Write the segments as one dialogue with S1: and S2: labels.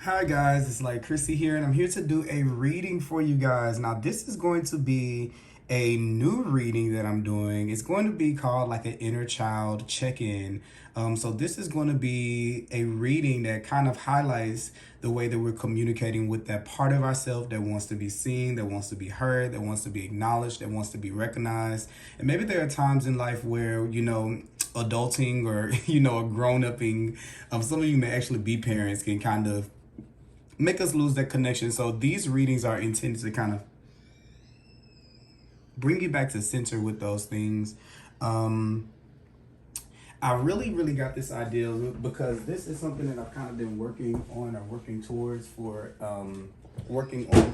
S1: Hi guys, it's like Chrissy here, and I'm here to do a reading for you guys. Now, this is going to be a new reading that I'm doing. It's going to be called like an inner child check-in. So this is going to be a reading that kind of highlights the way that we're communicating with that part of ourselves that wants to be seen, that wants to be heard, that wants to be acknowledged, that wants to be recognized. And maybe there are times in life where, adulting or, a grown-upping, some of you may actually be parents can kind of make us lose that connection. So these readings are intended to kind of bring you back to center with those things. Um, I really got this idea because this is something that I've kind of been working on or working towards for working on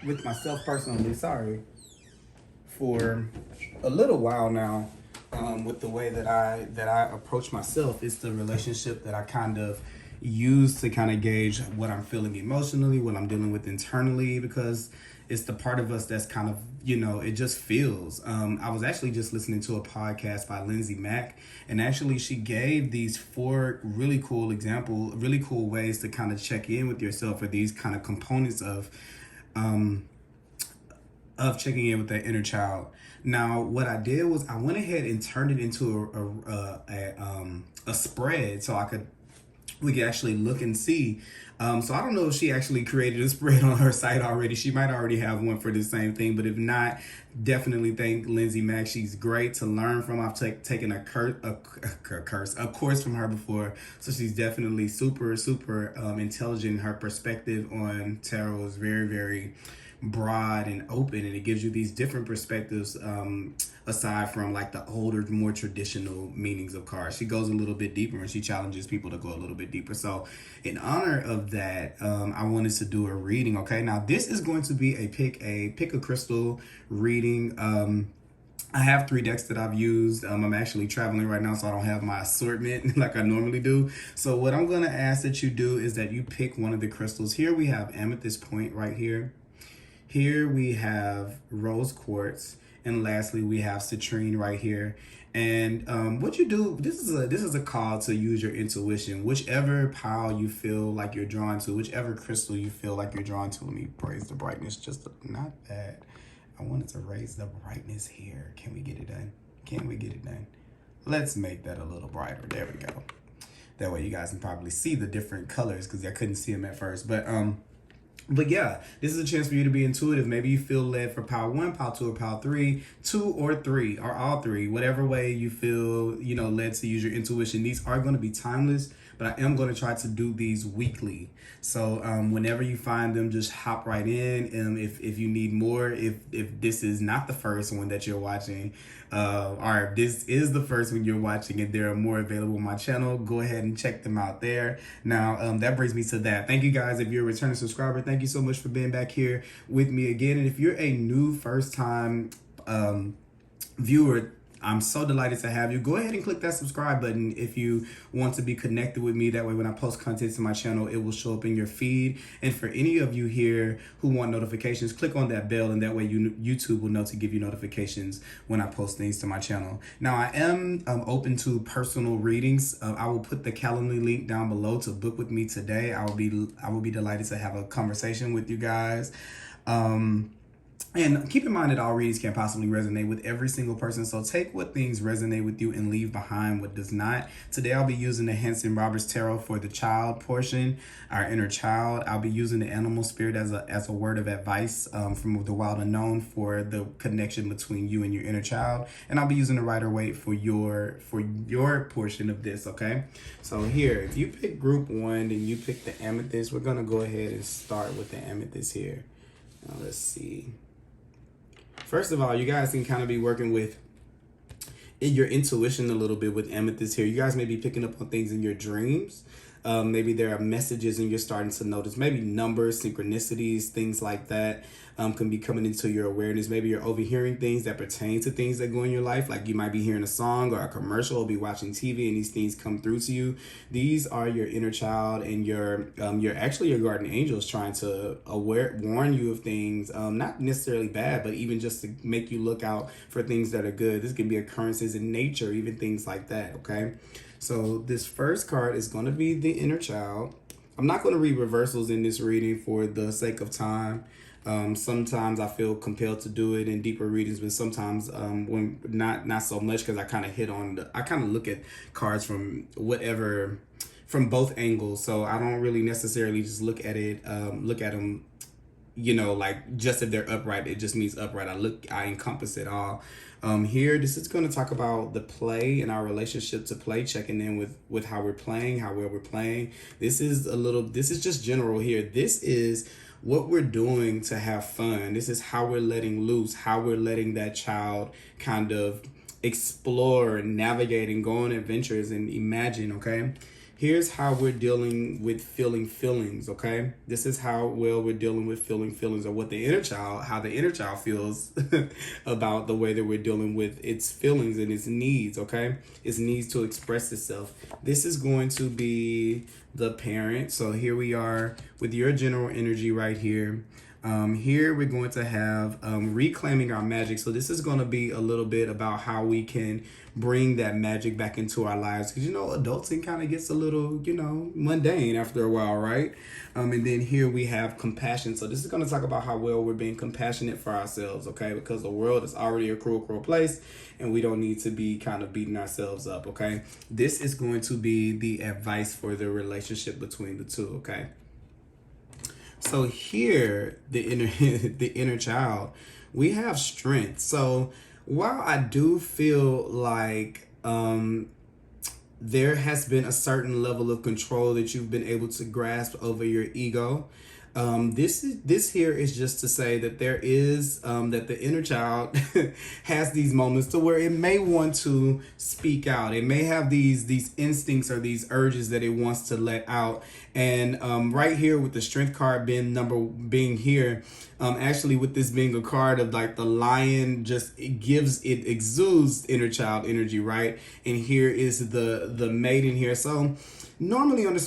S1: with myself personally. Sorry, for a little while now. With the way that I approach myself, it's the relationship that I kind of use to kind of gauge what I'm feeling emotionally, what I'm dealing with internally, because it's the part of us that's kind of, it just feels. I was actually just listening to a podcast by Lindsay Mack, and actually she gave these four really cool ways to kind of check in with yourself, or these kind of components um, of checking in with that inner child. Now, what I did was I went ahead and turned it into a spread so we could actually look and see. So I don't know if she actually created a spread on her site already. She might already have one for the same thing, but if not, definitely thank Lindsay Mack. She's great to learn from. I've taken a course from her before, so she's definitely super intelligent. Her perspective on tarot is very broad and open, and it gives you these different perspectives, aside from like the older, more traditional meanings of cards. She goes a little bit deeper, and she challenges people to go a little bit deeper. So in honor of that, I wanted to do a reading. Okay, now this is going to be a pick a crystal reading. I have three decks that I've used. I'm actually traveling right now, so I don't have my assortment like I normally do. So what I'm going to ask that you do is that you pick one of the crystals. Here we have amethyst point right here. Here we have rose quartz, and lastly we have citrine right here. And what you do, this is a call to use your intuition. Whichever pile you feel like you're drawn to, whichever crystal you feel like you're drawn to. Let me raise the brightness just not that. I wanted to raise the brightness here. Can we get it done? Can we get it done? Let's make that a little brighter. There we go. That way you guys can probably see the different colors because I couldn't see them at first. But yeah, this is a chance for you to be intuitive. Maybe you feel led for power one, power two, or power three, two or three, or all three, whatever way you feel, led to use your intuition. These are going to be timeless, but I am going to try to do these weekly. So whenever you find them, just hop right in. If you need more, if this is not the first one that you're watching, or if this is the first one you're watching and there are more available on my channel, go ahead and check them out there. Now, that brings me to that. Thank you guys. If you're a returning subscriber, thank you so much for being back here with me again. And if you're a new first time viewer, I'm so delighted to have you. Go ahead and click that subscribe button if you want to be connected with me. That way when I post content to my channel, it will show up in your feed. And for any of you here who want notifications, click on that bell, and that way YouTube will know to give you notifications when I post things to my channel. Now, I am open to personal readings. I will put the Calendly link down below to book with me today. I will be delighted to have a conversation with you guys. And keep in mind that all readings can't possibly resonate with every single person. So take what things resonate with you and leave behind what does not. Today, I'll be using the Henson Roberts Tarot for the child portion, our inner child. I'll be using the animal spirit as a word of advice from the wild unknown for the connection between you and your inner child. And I'll be using the Rider-Waite for your portion of this, okay? So here, if you pick group one, then you pick the amethyst. We're going to go ahead and start with the amethyst here. Now, let's see. First of all, you guys can kind of be working with your intuition a little bit with amethyst here. You guys may be picking up on things in your dreams. Maybe there are messages and you're starting to notice maybe numbers, synchronicities, things like that can be coming into your awareness. Maybe you're overhearing things that pertain to things that go in your life. Like you might be hearing a song or a commercial or be watching TV and these things come through to you. These are your inner child and your actually your guardian angels trying to warn you of things, not necessarily bad, but even just to make you look out for things that are good. This can be occurrences in nature, even things like that, okay? So this first card is going to be the inner child. I'm not going to read reversals in this reading for the sake of time. Sometimes I feel compelled to do it in deeper readings, but sometimes when not so much, because I kind of I kind of look at cards from from both angles. So I don't really necessarily just look at them, like just if they're upright, it just means upright. I encompass it all. Here, this is going to talk about the play and our relationship to play, checking in with how we're playing, how well we're playing. This is just general here. This is what we're doing to have fun. This is how we're letting loose, how we're letting that child kind of explore and navigate and go on adventures and imagine, okay? Here's how we're dealing with feeling feelings, okay? This is how well we're dealing with feeling feelings, or how the inner child feels about the way that we're dealing with its feelings and its needs, okay? Its needs to express itself. This is going to be the parent. So here we are with your general energy right here. Here we're going to have reclaiming our magic. So this is going to be a little bit about how we can bring that magic back into our lives, because adulting kind of gets a little mundane after a while, right? And then here we have compassion. So this is going to talk about how well we're being compassionate for ourselves, okay? Because the world is already a cruel place, and we don't need to be kind of beating ourselves up, okay? This is going to be the advice for the relationship between the two, okay? So here, the inner child, we have strength. So while I do feel like there has been a certain level of control that you've been able to grasp over your ego, this here is just to say that there is that the inner child has these moments to where it may want to speak out. It may have these instincts or these urges that it wants to let out. And right here with the strength card being here, actually with this being a card of like the lion, it exudes inner child energy, right? And here is the maiden here. So normally under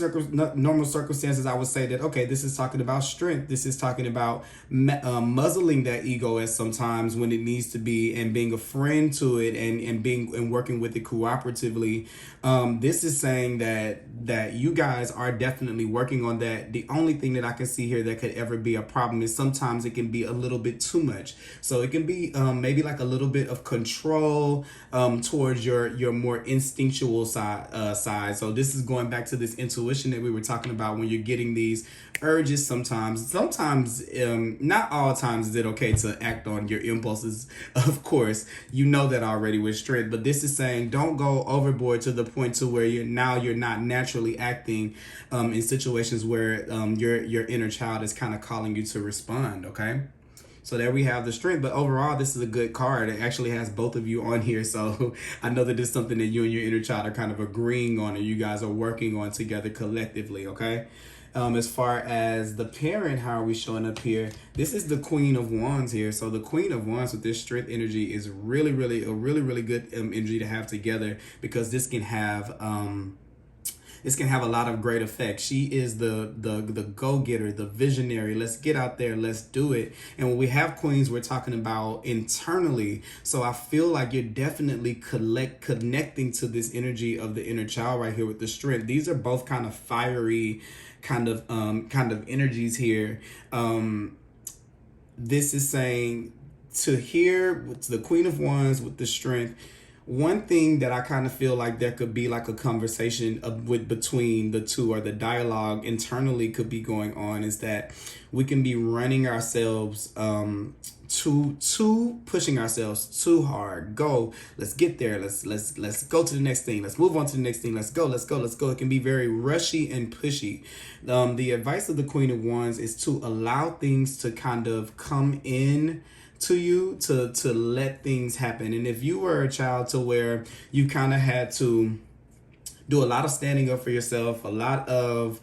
S1: normal circumstances, I would say that, okay, this is talking about strength. This is talking about muzzling that ego at sometimes when it needs to be, and being a friend to it, and working with it cooperatively. This is saying that you guys are definitely working on that. The only thing that I can see here that could ever be a problem is sometimes it can be a little bit too much. So it can be maybe like a little bit of control towards your more instinctual side. So this is going back to this intuition that we were talking about. When you're getting these urges, sometimes not all times is it okay to act on your impulses. Of course, you know that already with strength, but this is saying don't go overboard to the point to where you're not naturally acting in situations where your inner child is kind of calling you to respond, okay? So there we have the strength. But overall, this is a good card. It actually has both of you on here. So I know that this is something that you and your inner child are kind of agreeing on, and you guys are working on together collectively, okay? As far as the parent, how are we showing up here? This is the Queen of Wands here. So the Queen of Wands with this strength energy is really good energy to have together, because this can have a lot of great effect. She is the go-getter, the visionary. Let's get out there, let's do it. And when we have queens, we're talking about internally. So I feel like you're definitely connecting to this energy of the inner child right here with the strength. These are both kind of fiery kind of energies here. This is saying to here with the Queen of Wands with the strength. One thing that I kind of feel like there could be like a conversation between the two, or the dialogue internally could be going on, is that we can be running ourselves too pushing ourselves too hard. Let's get there. Let's go to the next thing. Let's move on to the next thing. Let's go. It can be very rushy and pushy. The advice of the Queen of Wands is to allow things to kind of come in to you, to let things happen. And if you were a child to where you kind of had to do a lot of standing up for yourself, a lot of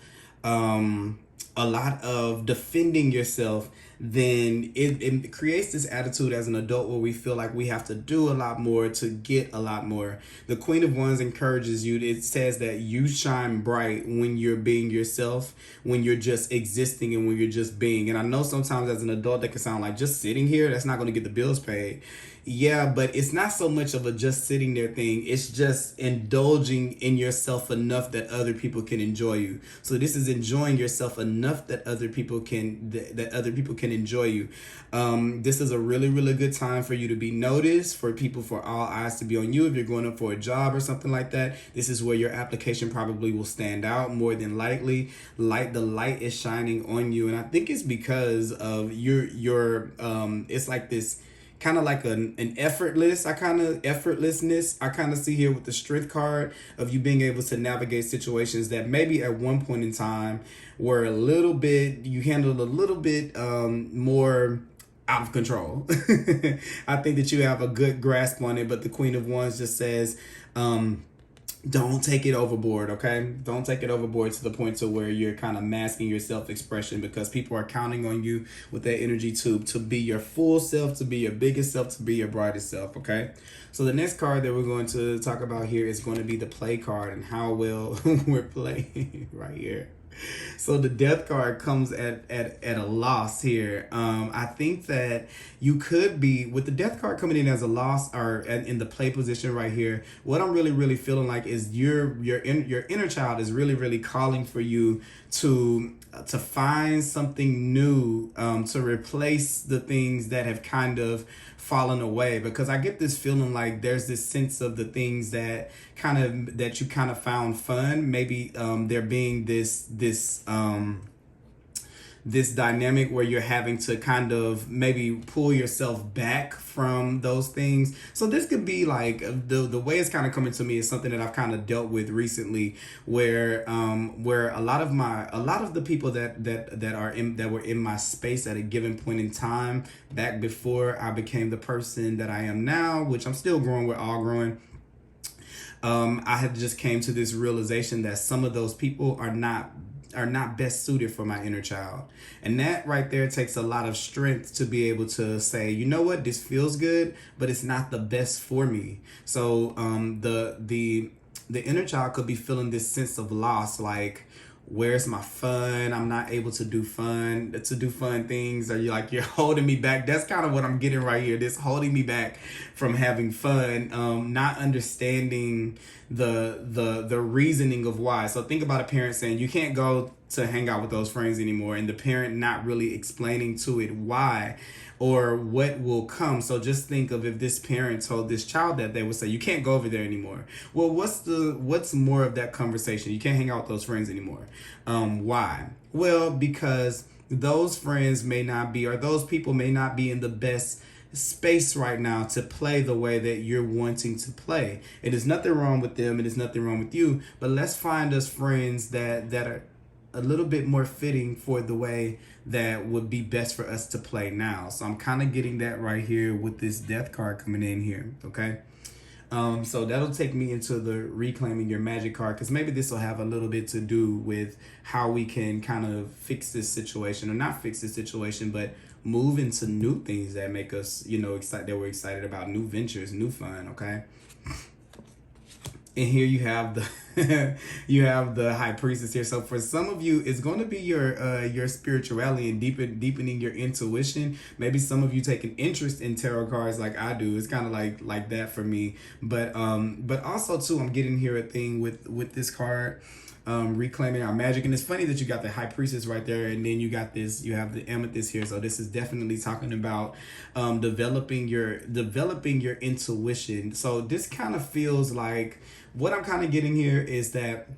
S1: defending yourself, then it creates this attitude as an adult where we feel like we have to do a lot more to get a lot more. The Queen of Wands encourages you. It says that you shine bright when you're being yourself, when you're just existing, and when you're just being. And I know sometimes as an adult that can sound like just sitting here, that's not going to get the bills paid. Yeah, but it's not so much of a just sitting there thing. It's just indulging in yourself enough that other people can enjoy you. So this is enjoying yourself enough that other people can enjoy you. This is a really, really good time for you to be noticed, for people, for all eyes to be on you. If you're going up for a job or something like that, this is where your application probably will stand out more than likely. The light is shining on you, and I think it's because of your it's like this kind of like an effortlessness. I kind of see here with the strength card of you being able to navigate situations that maybe at one point in time were you handled a little bit more out of control. I think that you have a good grasp on it, but the Queen of Wands just says, don't take it overboard, okay? Don't take it overboard to the point to where you're kind of masking your self-expression, because people are counting on you with that energy to be your full self, to be your biggest self, to be your brightest self, okay? So the next card that we're going to talk about here is going to be the play card and how well we're playing right here. So the death card comes at a loss here. I think that you could be, with the death card coming in as a loss or in the play position right here, what I'm really, really feeling like is your inner child is really, really calling for you to find something new, to replace the things that have kind of fallen away. Because I get this feeling like there's this sense of the things that you kind of found fun. Maybe there being this dynamic where you're having to kind of maybe pull yourself back from those things. So this could be like the way it's kind of coming to me is something that I've kind of dealt with recently, where a lot of the people that were in my space at a given point in time back before I became the person that I am now, which I'm still growing, we're all growing. I had just came to this realization that some of those people are not best suited for my inner child. And that right there takes a lot of strength to be able to say, you know what, this feels good, but it's not the best for me. So the inner child could be feeling this sense of loss, like, where's my fun? I'm not able to do fun things. Or you're holding me back. That's kind of what I'm getting right here. This holding me back from having fun, not understanding the reasoning of why. So think about a parent saying you can't go to hang out with those friends anymore, and the parent not really explaining to it why or what will come. So just think of if this parent told this child that, they would say, you can't go over there anymore. Well, what's more of that conversation? You can't hang out with those friends anymore. Why? Well, because those friends may not be, or those people may not be in the best space right now to play the way that you're wanting to play. It is nothing wrong with them. It is nothing wrong with you. But let's find us friends that are a little bit more fitting for the way that would be best for us to play now. So I'm kind of getting that right here with this death card coming in here, okay? So that'll take me into the reclaiming your magic card, because maybe this will have a little bit to do with how we can kind of fix this situation, or not fix this situation, but move into new things that make us, excited, that we're excited about, new ventures, new fun, okay? And here you have the High Priestess here. So for some of you, it's going to be your spirituality and deepening your intuition. Maybe some of you take an interest in tarot cards like I do. It's kind of like that for me. But also too, I'm getting here a thing with this card. Reclaiming our magic. And it's funny that you got the High Priestess right there, and then you have the Amethyst here. So this is definitely talking about developing your intuition. So this kind of feels like, what I'm kind of getting here is that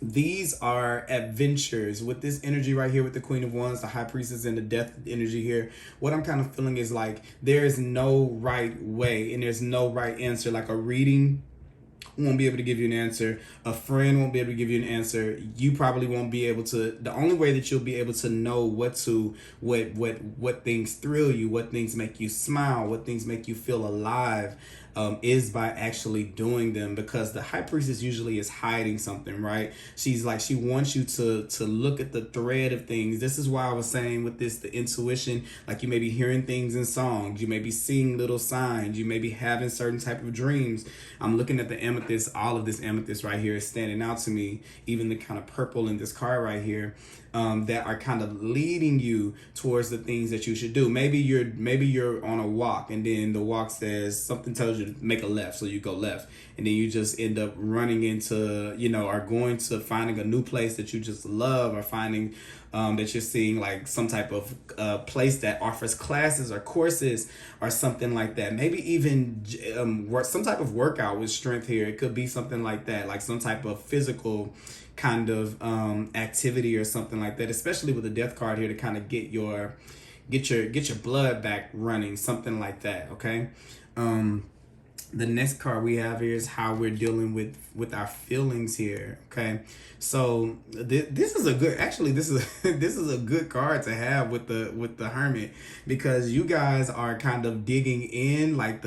S1: these are adventures with this energy right here with the Queen of Wands, the High Priestess, and the Death energy here. What I'm kind of feeling is like there is no right way and there's no right answer. Like a reading won't be able to give you an answer. A friend won't be able to give you an answer. You probably won't be able to. The only way that you'll be able to know what things thrill you, what things make you smile, what things make you feel alive, is by actually doing them, because the high priestess usually is hiding something, right? She's like, she wants you to look at the thread of things. This is why I was saying with this, the intuition, like you may be hearing things in songs, you may be seeing little signs, you may be having certain type of dreams. I'm looking at the amethyst. All of this amethyst right here is standing out to me, even the kind of purple in this card right here, that are kind of leading you towards the things that you should do. Maybe you're on a walk, and then the walk says, something tells you to make a left, so you go left, and then you just end up running into, or going to finding a new place that you just love, or finding that you're seeing like some type of place that offers classes or courses or something like that. Maybe even some type of workout with strength here. It could be something like that, like some type of physical kind of activity or something like that, especially with the death card here, to kind of get your blood back running, something like that. Okay. The next card we have here is how we're dealing with our feelings here. Okay, so this is a good, actually this is this is a good card to have with the Hermit, because you guys are kind of digging in, like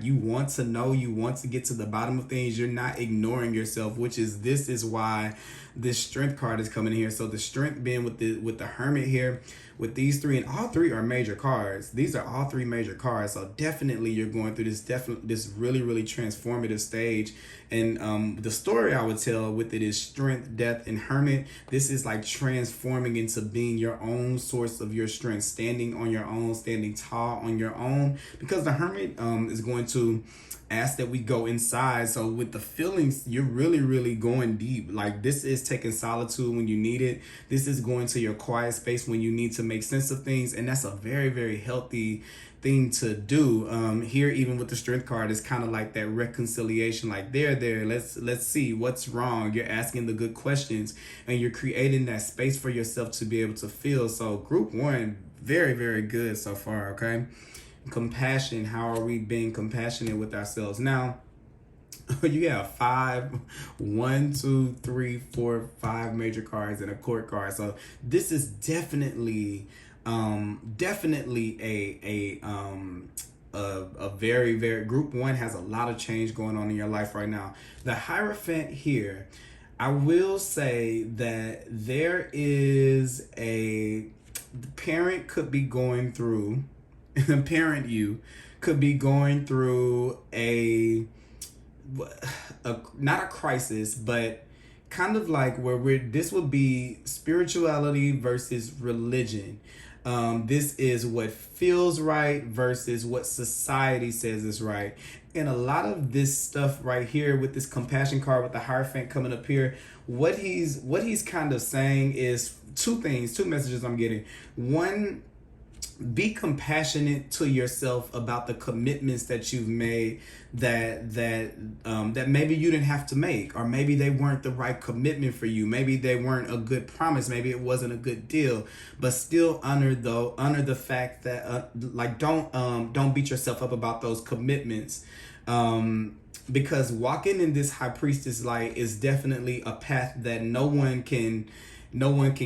S1: you want to know, you want to get to the bottom of things. You're not ignoring yourself, this is why this Strength card is coming in here. So the Strength being with the Hermit here, with these three, and all three are major cards. These are all three major cards. So definitely you're going through this really, really transformative stage. And the story I would tell with it is Strength, Death, and Hermit. This is like transforming into being your own source of your strength, standing on your own, standing tall on your own, because the Hermit is going to ask that we go inside. So with the feelings, you're really, really going deep. Like, this is taking solitude when you need it. This is going to your quiet space when you need to make sense of things. And that's a very, very healthy thing to do. Here, even with the Strength card, it's kind of like that reconciliation, like there, let's see what's wrong. You're asking the good questions, and you're creating that space for yourself to be able to feel. So group one, very, very good so far. Okay. Compassion. How are we being compassionate with ourselves? Now, you have 5 major cards and a court card. So this is definitely a very, very, group one has a lot of change going on in your life right now. The Hierophant here, I will say that there is the parent could be going through you could be going through a not a crisis, but kind of like this would be spirituality versus religion. This is what feels right versus what society says is right. And a lot of this stuff right here with this compassion card, with the Hierophant coming up here, what he's kind of saying is two messages I'm getting. One, be compassionate to yourself about the commitments that you've made that maybe you didn't have to make, or maybe they weren't the right commitment for you. Maybe they weren't a good promise. Maybe it wasn't a good deal, but still honor the fact that don't beat yourself up about those commitments. Because walking in this High Priestess light is definitely a path that no one can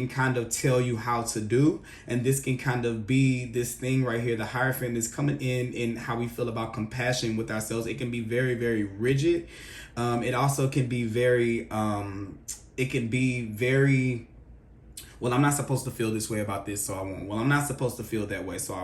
S1: kind of tell you how to do. And this can kind of be this thing right here. The Hierophant is coming in how we feel about compassion with ourselves. It can be very, very rigid. It also can be very, well, I'm not supposed to feel this way about this, so I won't. Well, I'm not supposed to feel that way, so I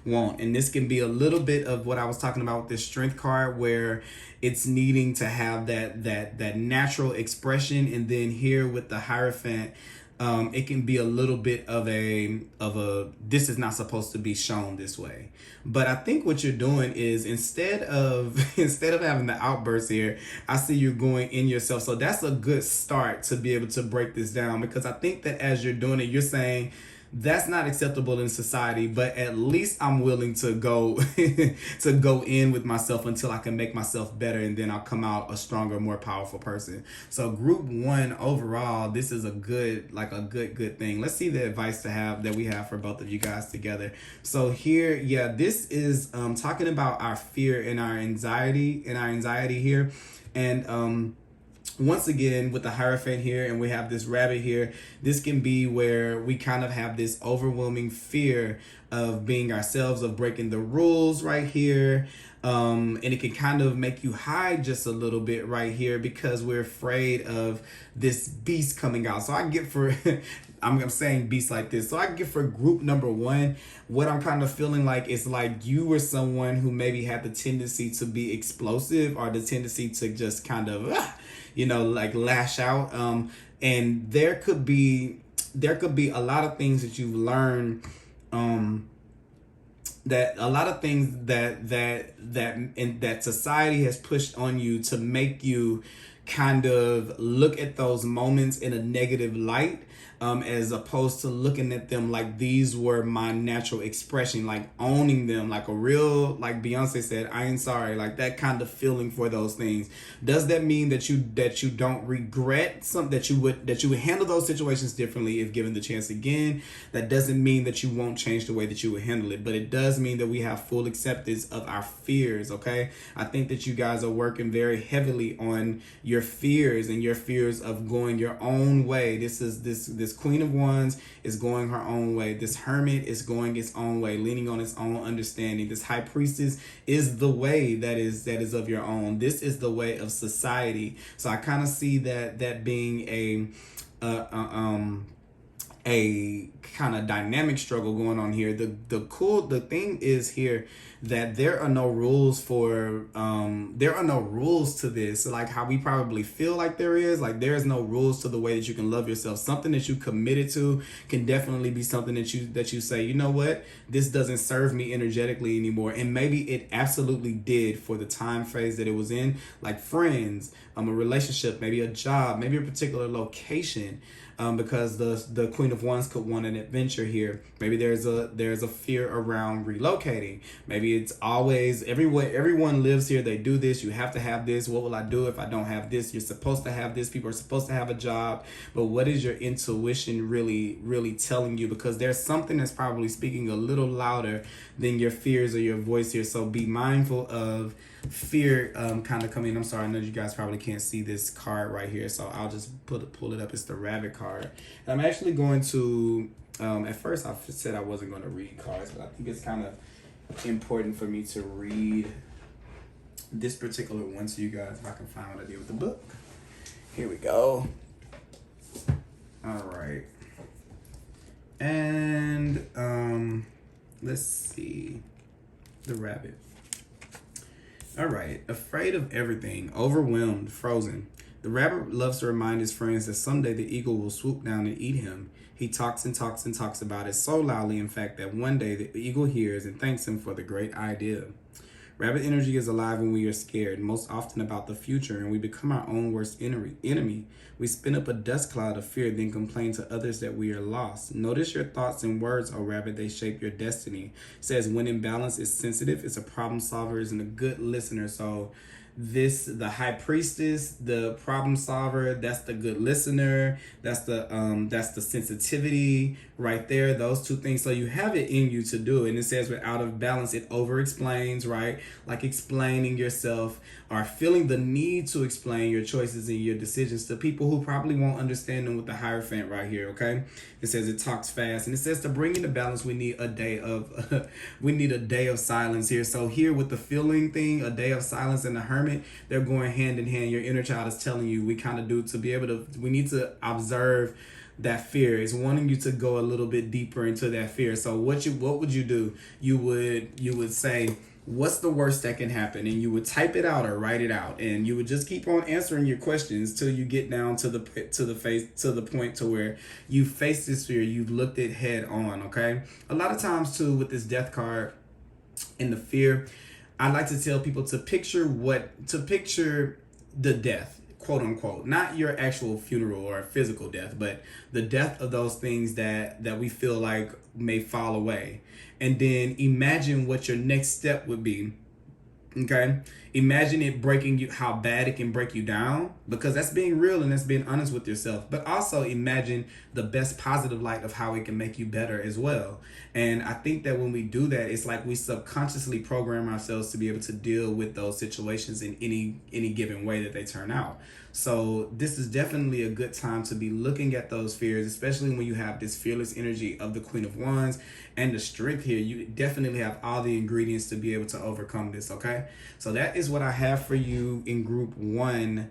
S1: won't. And this can be a little bit of what I was talking about with this Strength card, where it's needing to have that natural expression. And then here with the Hierophant, it can be a little bit of a this is not supposed to be shown this way. But I think what you're doing is, instead of having the outburst here, I see you going in yourself. So that's a good start to be able to break this down, because I think that as you're doing it, you're saying, that's not acceptable in society, but at least I'm willing to go in with myself until I can make myself better, and then I'll come out a stronger, more powerful person. So group one, overall, this is a good thing. Let's see the advice that we have for both of you guys together. So here, yeah, this is talking about our fear and our anxiety here. And once again, with the Hierophant here, and we have this rabbit here, this can be where we kind of have this overwhelming fear of being ourselves, of breaking the rules right here. And it can kind of make you hide just a little bit right here because we're afraid of this beast coming out. So I get for I'm saying beast like this. So I get for group number one, what I'm kind of feeling like is like you were someone who maybe had the tendency to be explosive or the tendency to just kind of like lash out. And there could be a lot of things that you've learned, that a lot of things that society has pushed on you to make you kind of look at those moments in a negative light, as opposed to looking at them like these were my natural expression, like owning them like a real, like Beyonce said, I ain't sorry, like that kind of feeling for those things. Does that mean that you don't regret something, that you would handle those situations differently if given the chance again? That doesn't mean that you won't change the way that you would handle it, but it does mean that we have full acceptance of our fears. Okay, I think that you guys are working very heavily on your fears and your fears of going your own way. This Queen of Wands is going her own way. This Hermit is going its own way, leaning on its own understanding. This High Priestess is the way that is of your own. This is the way of society. So I kind of see that being a kind of dynamic struggle going on here. The thing is here that there are no rules for there are no rules to this, like how we probably feel like there is. Like there is no rules to the way that you can love yourself. Something that you committed to can definitely be something that you say, you know what, this doesn't serve me energetically anymore. And maybe it absolutely did for the time phase that it was in, like friends, a relationship, maybe a job, maybe a particular location. Because the Queen of Wands could want an adventure here. Maybe there's a fear around relocating. Maybe it's always everyone lives here. They do this. You have to have this. What will I do if I don't have this? You're supposed to have this. People are supposed to have a job. But what is your intuition really telling you? Because there's something that's probably speaking a little louder than your fears or your voice here. So be mindful of fear kind of coming. I'm sorry, I know you guys probably can't see this card right here, so I'll just pull it up. It's the Rabbit card. And I'm actually going to at first I said I wasn't going to read cards, but I think it's kind of important for me to read this particular one to you guys if I can find what I did with the book. Here we go. All right. And let's see. The Rabbit. All right. Afraid of everything, overwhelmed, frozen. The rabbit loves to remind his friends that someday the eagle will swoop down and eat him. He talks and talks and talks about it so loudly, in fact, that one day the eagle hears and thanks him for the great idea. Rabbit energy is alive when we are scared, most often about the future, and we become our own worst enemy. We spin up a dust cloud of fear, then complain to others that we are lost. Notice your thoughts and words, O rabbit, they shape your destiny. It says, when in balance, is sensitive, is a problem solver, is a good listener. So the High Priestess, the problem solver, that's the good listener, that's the sensitivity right there, those two things. So you have it in you to do it. And it says we're out of balance, it over explains, right? Like explaining yourself or feeling the need to explain your choices and your decisions to people who probably won't understand them with the Hierophant right here, okay? It says it talks fast, and it says to bring into balance we need a day of silence here. So here with the feeling thing, a day of silence, and the Hermit, they're going hand in hand. Your inner child is telling you we need to observe that fear. Is wanting you to go a little bit deeper into that fear. So what would you do? You would say, what's the worst that can happen? And you would type it out or write it out, and you would just keep on answering your questions till you get down to the point to where you face this fear, you've looked it head on. Okay, a lot of times too with this Death card and the fear, I like to tell people to picture the death, quote unquote, not your actual funeral or physical death, but the death of those things that we feel like may fall away. And then imagine what your next step would be. Okay. Imagine it breaking you, how bad it can break you down, because that's being real and that's being honest with yourself. But also imagine the best positive light of how it can make you better as well. And I think that when we do that, it's like we subconsciously program ourselves to be able to deal with those situations in any given way that they turn out. So this is definitely a good time to be looking at those fears, especially when you have this fearless energy of the Queen of Wands and the strength here. You definitely have all the ingredients to be able to overcome this, okay? So that is what I have for you in group 1.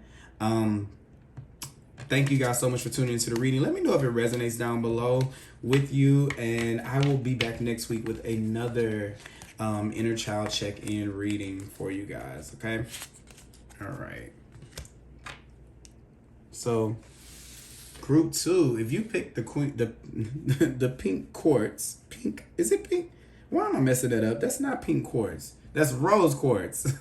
S1: Thank you guys so much for tuning into the reading. Let me know if it resonates down below with you, and I will be back next week with another inner child check-in reading for you guys, okay? All right. So group 2, if you pick the the pink quartz, is it pink? Why am I messing that up? That's not pink quartz. That's rose quartz.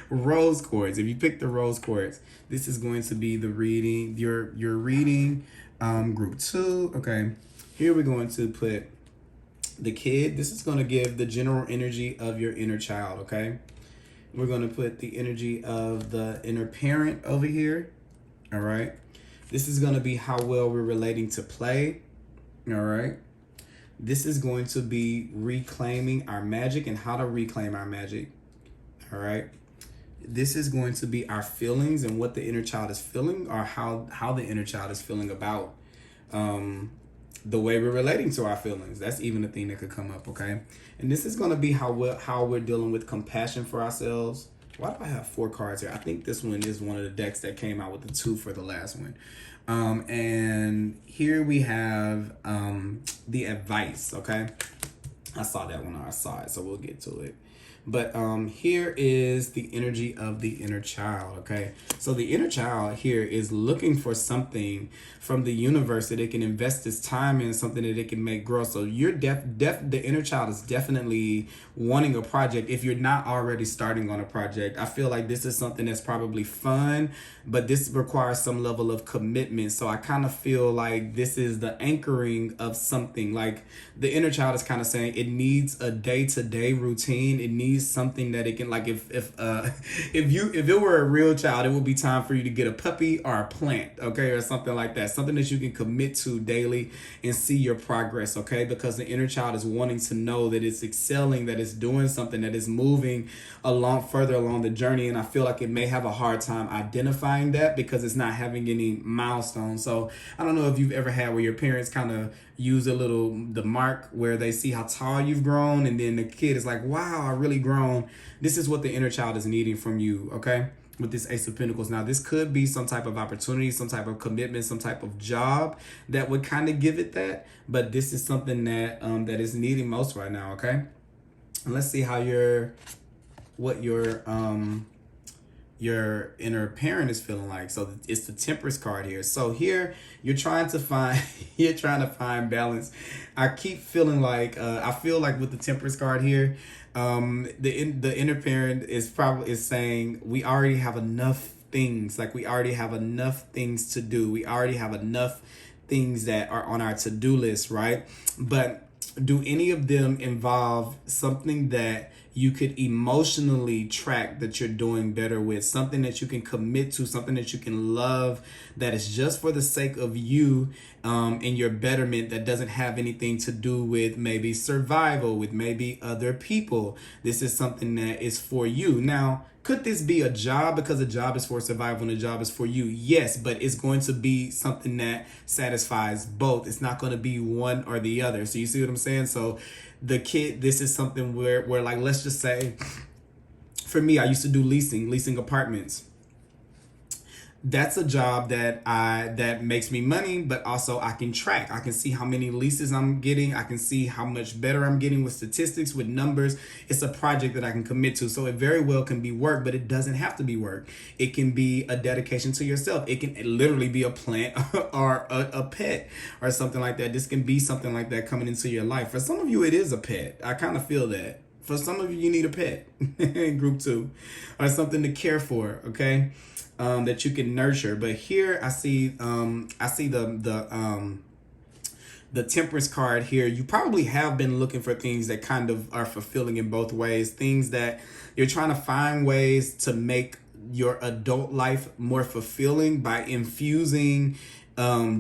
S1: Rose quartz. If you pick the rose quartz, this is going to be the reading. Your reading, group 2. Okay. Here we're going to put the kid. This is going to give the general energy of your inner child. Okay. We're going to put the energy of the inner parent over here. All right. This is going to be how well we're relating to play. All right. This is going to be reclaiming our magic and how to reclaim our magic. All right. This is going to be our feelings and what the inner child is feeling, or how the inner child is feeling about the way we're relating to our feelings. That's even a thing that could come up. Okay. And this is going to be how we're dealing with compassion for ourselves. Why do I have 4 cards here? I think this one is one of the decks that came out with the 2 for the last one. And here we have the advice, okay? I saw that one, I saw it, so we'll get to it. But here is the energy of the inner child, okay? So the inner child here is looking for something from the universe that it can invest its time in, something that it can make grow. So you're the inner child is definitely wanting a project if you're not already starting on a project. I feel like this is something that's probably fun, but this requires some level of commitment. So I kind of feel like this is the anchoring of something. Like the inner child is kind of saying it needs a day-to-day routine. It needs something that it can, like if it were a real child, it would be time for you to get a puppy or a plant, okay, or something like that. Something that you can commit to daily and see your progress, okay? Because the inner child is wanting to know that it's excelling, that it's doing something, that it's moving further along the journey. And I feel like it may have a hard time identifying that because it's not having any milestones. So I don't know if you've ever had where your parents kind of use the mark where they see how tall you've grown, and then the kid is like, wow, I really grown. This is what the inner child is needing from you, okay? With this Ace of Pentacles. Now, this could be some type of opportunity, some type of commitment, some type of job that would kind of give it that. But this is something that that is needing most right now, okay? And let's see how what your inner parent is feeling like. So it's the Temperance card here. So here you're trying to find balance. I keep feeling like I feel like with the Temperance card here, the inner parent is saying we already have enough things. Like we already have enough things to do. We already have enough things that are on our to-do list, right? But do any of them involve something that you could emotionally track that you're doing better with, something that you can commit to, something that you can love, that is just for the sake of you and your betterment, that doesn't have anything to do with maybe survival, with maybe other people? This is something that is for you. Now, could this be a job? Because a job is for survival and a job is for you. Yes, but it's going to be something that satisfies both. It's not going to be one or the other. So you see what I'm saying? So the kid, this is something where like, let's just say, for me, I used to do leasing apartments. That's a job that makes me money, but also I can track. I can see how many leases I'm getting. I can see how much better I'm getting with statistics, with numbers. It's a project that I can commit to. So it very well can be work, but it doesn't have to be work. It can be a dedication to yourself. It can literally be a plant or a pet or something like that. This can be something like that coming into your life. For some of you, it is a pet. I kind of feel that. For some of you need a pet in group 2 or something to care for, okay? That you can nurture. But here I see the the Temperance card here, you probably have been looking for things that kind of are fulfilling in both ways, things that you're trying to find ways to make your adult life more fulfilling by infusing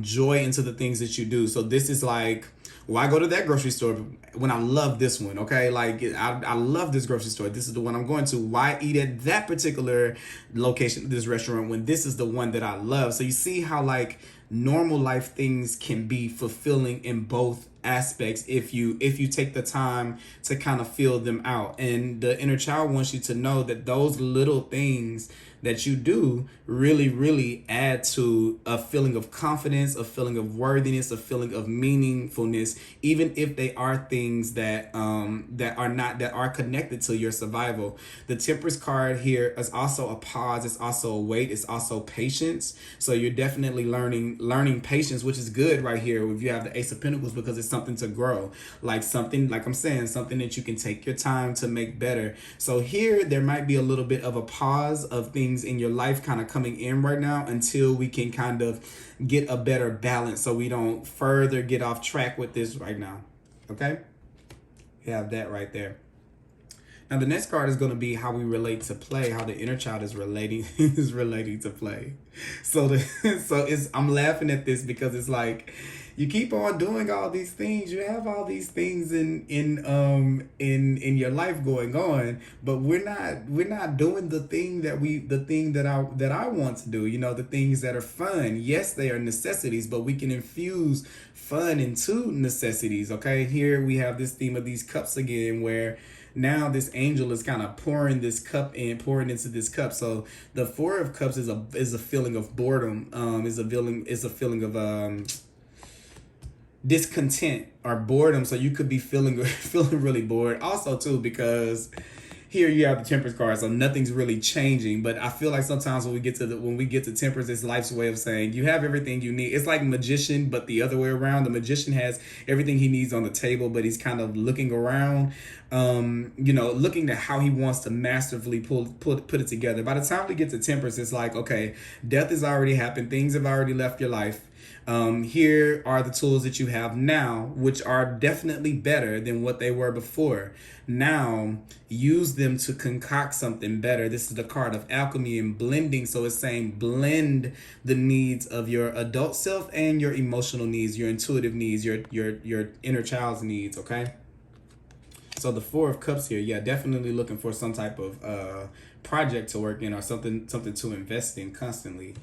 S1: joy into the things that you do. So this is like, why go to that grocery store when I love this one? Okay, like I love this grocery store. This is the one I'm going to. Why eat at that particular location, this restaurant, when this is the one that I love? So you see how like normal life things can be fulfilling in both aspects if you take the time to kind of feel them out. And the inner child wants you to know that those little things that you do really add to a feeling of confidence, a feeling of worthiness, a feeling of meaningfulness, even if they are things that are connected to your survival. The Temperance card here is also a pause, it's also a wait, it's also patience. So you're definitely learning patience, which is good right here if you have the Ace of Pentacles, because it's something to grow, like something, like I'm saying, something that you can take your time to make better. So here there might be a little bit of a pause of things in your life kind of coming in right now until we can kind of get a better balance, so we don't further get off track with this right now. Okay, you have that right there. Now the next card is going to be how we relate to play, how the inner child is relating to play. So I'm laughing at this because it's like, you keep on doing all these things, you have all these things in your life going on, but we're not doing the thing that I want to do, the things that are fun. Yes, they are necessities, but we can infuse fun into necessities. Okay, here we have this theme of these cups again, where now this angel is kind of pouring into this cup. So the Four of Cups is a feeling of boredom, is a feeling of discontent or boredom. So you could be feeling really bored also too, because here you have the Temperance card, so nothing's really changing. But I feel like sometimes when we get to Temperance, it's life's way of saying you have everything you need. It's like Magician, but the other way around. The Magician has everything he needs on the table, but he's kind of looking around, looking at how he wants to masterfully put it together. By the time we get to Temperance, it's like, okay, death has already happened. Things have already left your life. Here are the tools that you have now, which are definitely better than what they were before. Now, use them to concoct something better. This is the card of alchemy and blending. So it's saying blend the needs of your adult self and your emotional needs, your intuitive needs, your inner child's needs, okay? So the Four of Cups here, yeah, definitely looking for some type of project to work in, or something to invest in constantly.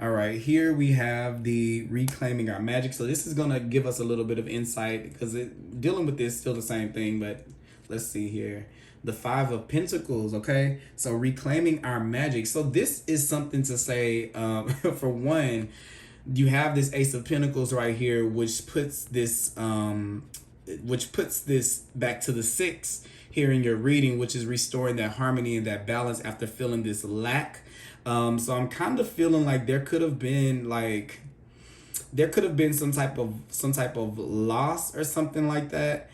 S1: All right, here we have the reclaiming our magic. So this is going to give us a little bit of insight, because dealing with this still the same thing, but let's see here. The Five of Pentacles, okay? So reclaiming our magic. So this is something to say, for one, you have this Ace of Pentacles right here, which puts this back to the 6 here in your reading, which is restoring that harmony and that balance after feeling this lack. So I'm kind of feeling like there could have been some type of loss or something like that.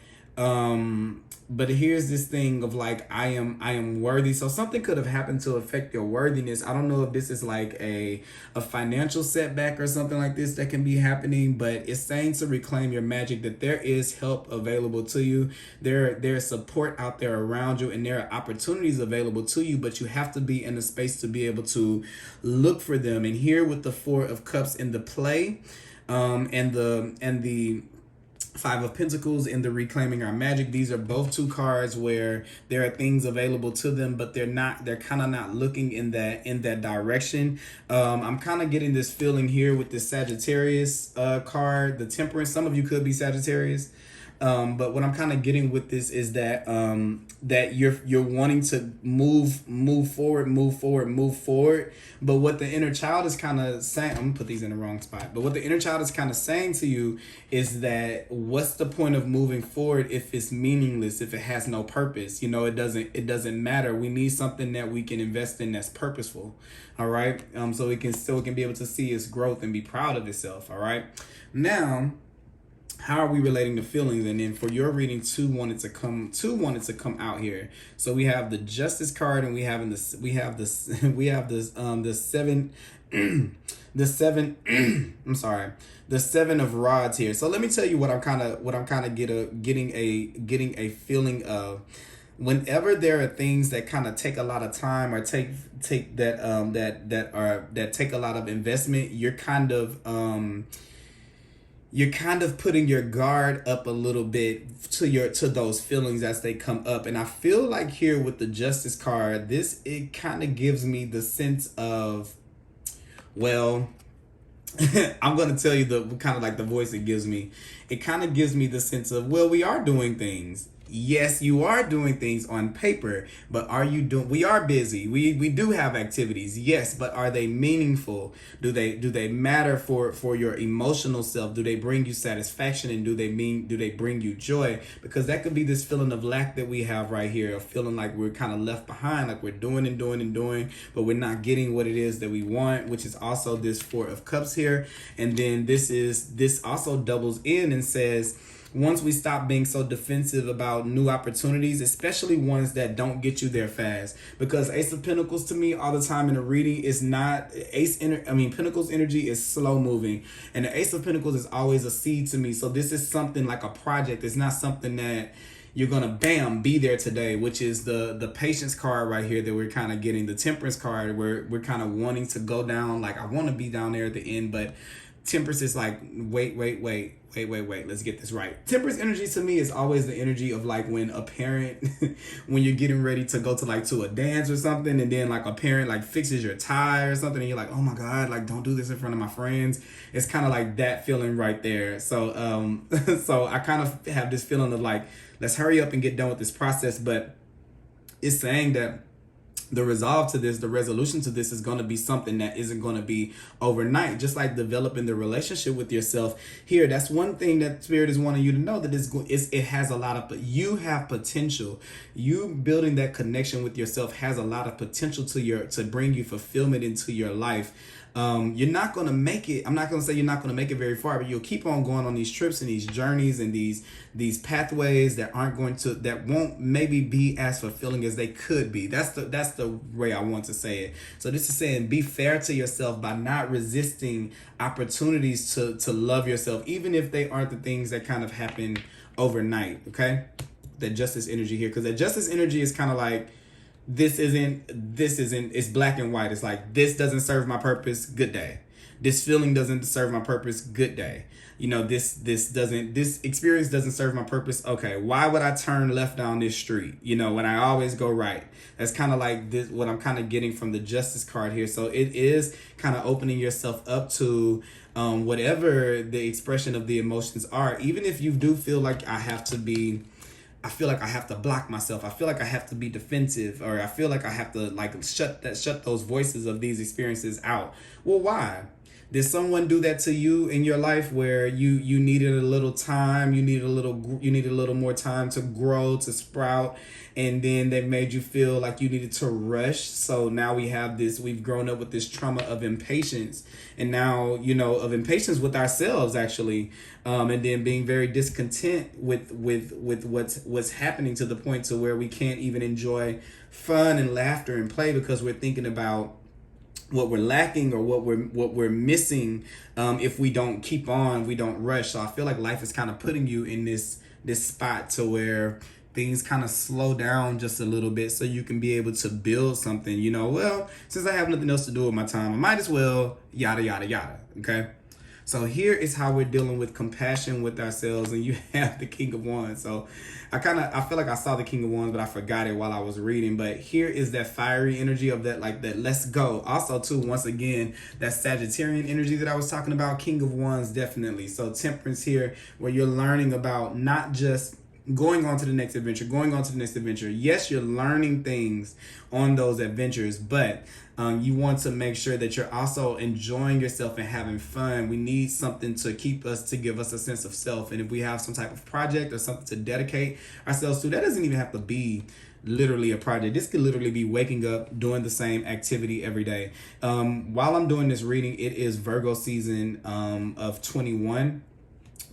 S1: But here's this thing of like, I am worthy. So something could have happened to affect your worthiness. I don't know if this is like a financial setback or something like this that can be happening, but it's saying to reclaim your magic, that there is help available to you. There's support out there around you, and there are opportunities available to you, but you have to be in a space to be able to look for them. And here with the Four of Cups in the play, and the Five of Pentacles in the reclaiming our magic, these are both two cards where there are things available to them, but they're kind of not looking in that direction. I'm kind of getting this feeling here with this Sagittarius card, the Temperance. Some of you could be Sagittarius. But what I'm kind of getting with this is that that you're wanting to move forward. But what the inner child is kind of saying, I'm gonna put these in the wrong spot. But what the inner child is kind of saying to you is that, what's the point of moving forward if it's meaningless, if it has no purpose? It doesn't matter. We need something that we can invest in that's purposeful. All right. So it can be able to see its growth and be proud of itself. All right. Now, how are we relating to feelings? And then for your reading, two wanted to come out here. So we have the Justice card, and we have this we have this the seven the seven I'm sorry, the Seven of Rods here. So let me tell you what I'm kind of getting a feeling of. Whenever there are things that kind of take a lot of time, or take that take a lot of investment, you're kind of putting your guard up a little bit to those feelings as they come up. And I feel like here with the Justice card, it kind of gives me the sense of, well, I'm going to tell you the kind of like the voice it gives me. It kind of gives me the sense of, well, we are doing things. Yes, you are doing things on paper, but we are busy. We do have activities. Yes, but are they meaningful? Do they matter for your emotional self? Do they bring you satisfaction, and do they bring you joy? Because that could be this feeling of lack that we have right here, of feeling like we're kind of left behind, like we're doing and doing and doing, but we're not getting what it is that we want, which is also this Four of Cups here. And then this also doubles in and says, once we stop being so defensive about new opportunities, especially ones that don't get you there fast. Because Ace of Pentacles to me all the time in a reading is not Pentacles energy is slow moving, and the Ace of Pentacles is always a seed to me. So this is something like a project. It's not something that you're gonna be there today, which is the Patience card right here that we're kind of getting. The Temperance card, where we're kind of wanting to go down, like I want to be down there at the end, but Temperance is like, wait, let's get this right. Temperance energy to me is always the energy of like when a parent, when you're getting ready to go to a dance or something, and then like a parent like fixes your tie or something, and you're like, oh my God, like don't do this in front of my friends. It's kind of like that feeling right there. So so I kind of have this feeling of like, let's hurry up and get done with this process. But it's saying that the resolve to this, the resolution to this is going to be something that isn't going to be overnight. Just like developing the relationship with yourself here. That's one thing that Spirit is wanting you to know, that it has a lot of, you have potential. You building that connection with yourself has a lot of potential to bring you fulfillment into your life. You're not going to make it. I'm not going to say you're not going to make it very far, but you'll keep on going on these trips and these journeys and these pathways that won't maybe be as fulfilling as they could be. That's the way I want to say it. So this is saying, be fair to yourself by not resisting opportunities to love yourself, even if they aren't the things that kind of happen overnight. Okay, that Justice energy here, because that Justice energy is kind of like, this isn't, it's black and white. It's like, this doesn't serve my purpose, good day. This feeling doesn't serve my purpose, good day. This experience doesn't serve my purpose. Okay, why would I turn left down this street, when I always go right? That's kind of like this, what I'm kind of getting from the Justice card here. So it is kind of opening yourself up to whatever the expression of the emotions are. Even if you do feel like I feel like I have to block myself. I feel like I have to be defensive, or I feel like I have to like shut those voices of these experiences out. Well, why? Did someone do that to you in your life where you needed a little time, you needed a little more time to grow, to sprout, and then they made you feel like you needed to rush? So now we've grown up with this trauma of impatience, and now, of impatience with ourselves actually, and then being very discontent with what's happening, to the point to where we can't even enjoy fun and laughter and play, because we're thinking about what we're lacking, or what we're missing if we don't keep on, we don't rush. So I feel like life is kind of putting you in this spot to where things kind of slow down just a little bit, so you can be able to build something. Well, since I have nothing else to do with my time, I might as well yada yada yada. Okay, so here is how we're dealing with compassion with ourselves, and you have the King of Wands. So I feel like I saw the King of Wands, but I forgot it while I was reading. But here is that fiery energy of that, like that let's go. Also too, once again, that Sagittarian energy that I was talking about, King of Wands, definitely. So Temperance here, where you're learning about not just going on to the next adventure. Yes, you're learning things on those adventures, but you want to make sure that you're also enjoying yourself and having fun. We need something to give us a sense of self. And if we have some type of project or something to dedicate ourselves to, that doesn't even have to be literally a project. This could literally be waking up, doing the same activity every day. While I'm doing this reading, it is Virgo season of 21.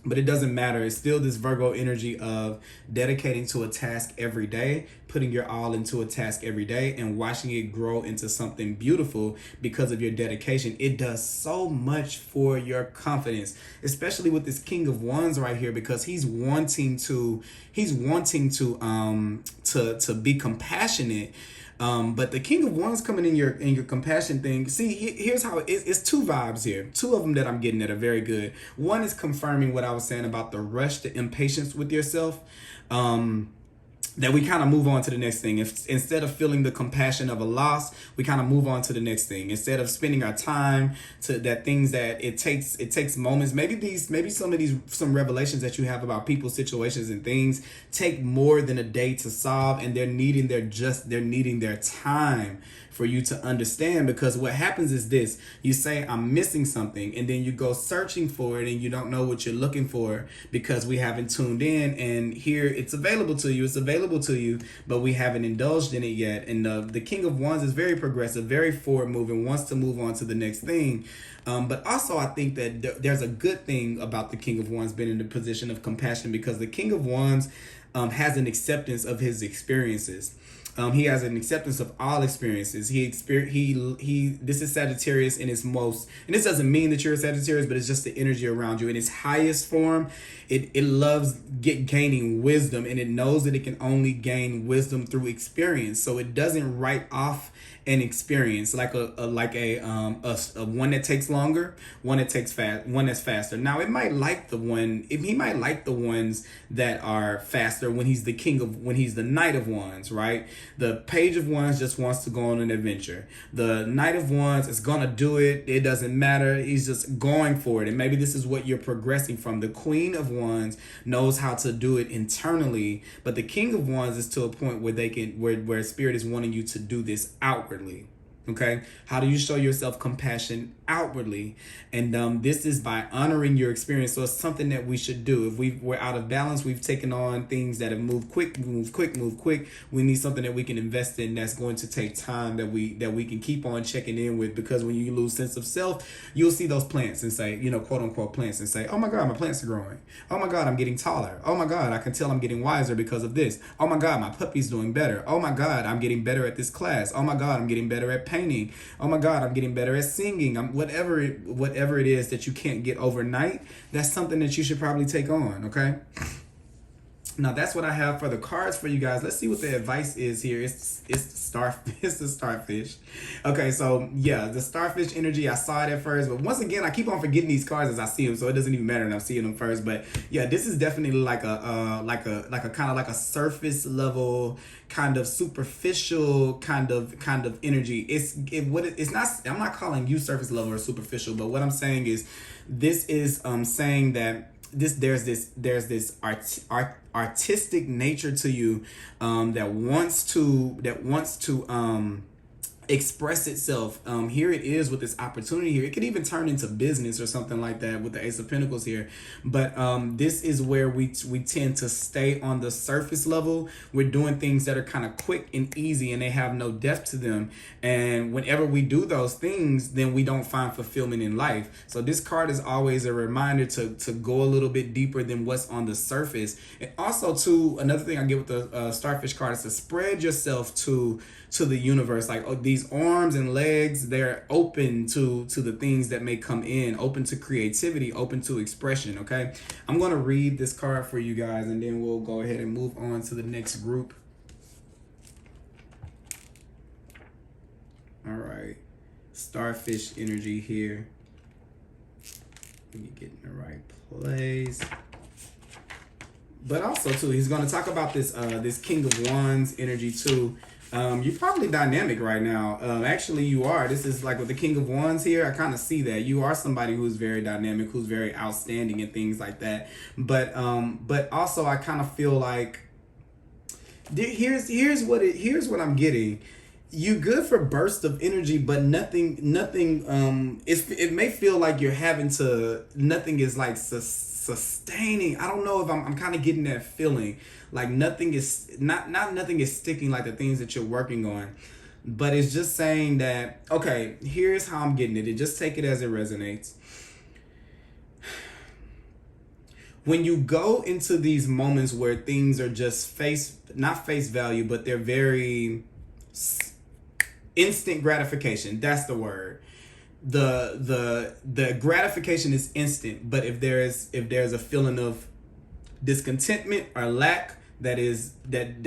S1: But it doesn't matter. It's still this Virgo energy of dedicating to a task every day, putting your all into a task every day, and watching it grow into something beautiful because of your dedication. It does so much for your confidence, especially with this King of Wands right here, because he's wanting to to be compassionate. But the King of Wands coming in your compassion thing. See, here's how it's two vibes here. Two of them that I'm getting that are very good. One is confirming what I was saying about the rush, the impatience with yourself. That we kind of move on to the next thing. If instead of feeling the compassion of a loss, we kind of move on to the next thing. Instead of spending our time to that things that it takes moments. Maybe some revelations that you have about people, situations, and things take more than a day to solve, and they're needing their time for you to understand. Because what happens is this: you say, I'm missing something, and then you go searching for it, and you don't know what you're looking for because we haven't tuned in. And here it's available to you, but we haven't indulged in it yet. And the King of Wands is very progressive, very forward moving, wants to move on to the next thing. But also, I think that there's a good thing about the King of Wands being in the position of compassion, because the King of Wands has an acceptance of his experiences. He has an acceptance of all experiences. This is Sagittarius in its most, and this doesn't mean that you're a Sagittarius, but it's just the energy around you. In its highest form, it loves gaining wisdom, and it knows that it can only gain wisdom through experience. So it doesn't write off an experience like a one that takes longer, one that's faster. Now he might like the ones that are faster when he's the Knight of Wands, right? The Page of Wands just wants to go on an adventure. The Knight of Wands is gonna do it. It doesn't matter. He's just going for it. And maybe this is what you're progressing from. The Queen of Wands knows how to do it internally, but the King of Wands is to a point where where Spirit is wanting you to do this outwardly. Okay, how do you show yourself compassion outwardly? And this is by honoring your experience. So it's something that we should do. If we're out of balance, we've taken on things that have move quick. We need something that we can invest in that's going to take time, that we can keep on checking in with. Because when you lose sense of self, you'll see those plants and say, quote unquote plants, and say, oh my God, my plants are growing. Oh my God, I'm getting taller. Oh my God, I can tell I'm getting wiser because of this. Oh my God, my puppy's doing better. Oh my God, I'm getting better at this class. Oh my God, I'm getting better at painting. Oh my God, I'm getting better at singing. Whatever it is that you can't get overnight, that's something that you should probably take on. Okay. Now that's what I have for the cards for you guys. Let's see what the advice is here. It's the starfish. Okay, so yeah, the starfish energy. I saw it at first, but once again, I keep on forgetting these cards as I see them, so it doesn't even matter when I'm seeing them first. But yeah, this is definitely like a kind of like a surface level, kind of superficial kind of energy. It's not. I'm not calling you surface level or superficial, but what I'm saying is, this is saying that there's this artistic nature to you that wants to express itself. Here it is with this opportunity here. It could even turn into business or something like that with the Ace of Pentacles here. But this is where we tend to stay on the surface level. We're doing things that are kind of quick and easy, and they have no depth to them. And whenever we do those things, then we don't find fulfillment in life. So this card is always a reminder to go a little bit deeper than what's on the surface. And also, too, another thing I get with the starfish card is to spread yourself to the universe. Like, these arms and legs, they're open to the things that may come in, open to creativity, open to expression. Okay, I'm going to read this card for you guys, and then we'll go ahead and move on to the next group. All right, starfish energy here. Let me get in the right place. But also, too, he's going to talk about this King of Wands energy too. You're probably dynamic right now. Actually, you are. This is like with the King of Wands here. I kind of see that you are somebody who's very dynamic, who's very outstanding and things like that. But also, I kind of feel like here's what I'm getting. You good for bursts of energy, but nothing. It may feel like you're having to. Nothing is like sustaining. I don't know if I'm kind of getting that feeling. Like nothing is nothing is sticking like the things that you're working on. But it's just saying that, okay, here's how I'm getting it. Just take it as it resonates. when you go into these moments where things are just not face value, but they're very instant gratification. That's the word. The gratification is instant, but if there's a feeling of discontentment or lack that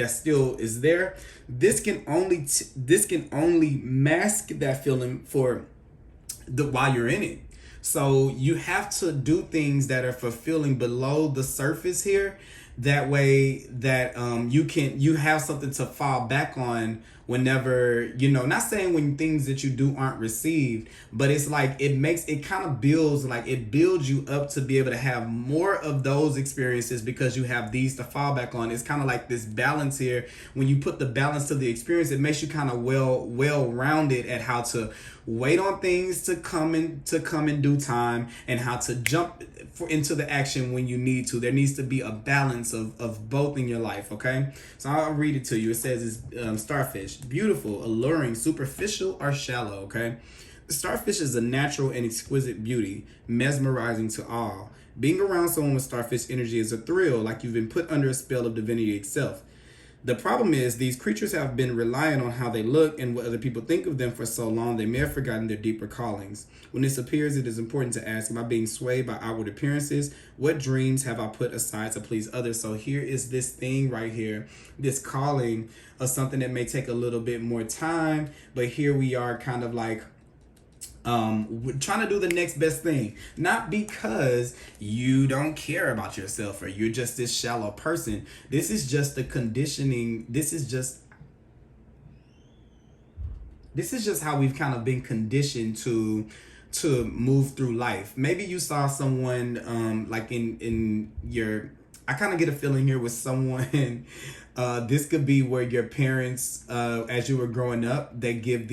S1: still is there, this can only mask that feeling for the while you're in it. So you have to do things that are fulfilling below the surface here. That way that you have something to fall back on whenever, not saying when things that you do aren't received, but it's like it kind of builds, like it builds you up to be able to have more of those experiences because you have these to fall back on. It's kind of like this balance here. When you put the balance to the experience, it makes you kind of well rounded at how to wait on things to come in due time, and how to jump into the action when you need to. There needs to be a balance of both in your life. Okay, so I'll read it to you. It says it's starfish, beautiful, alluring, superficial, or shallow. Okay, the starfish is a natural and exquisite beauty, mesmerizing to all. Being around someone with starfish energy is a thrill, like you've been put under a spell of divinity itself. The problem is these creatures have been relying on how they look and what other people think of them for so long, they may have forgotten their deeper callings. When this appears, it is important to ask, am I being swayed by outward appearances? What dreams have I put aside to please others? So here is this thing right here, this calling of something that may take a little bit more time, but here we are kind of like trying to do the next best thing, not because you don't care about yourself or you're just this shallow person. This is just the conditioning. This is just how we've kind of been conditioned to move through life. Maybe you saw someone like in your, I kind of get a feeling here with someone this could be where your parents as you were growing up, they give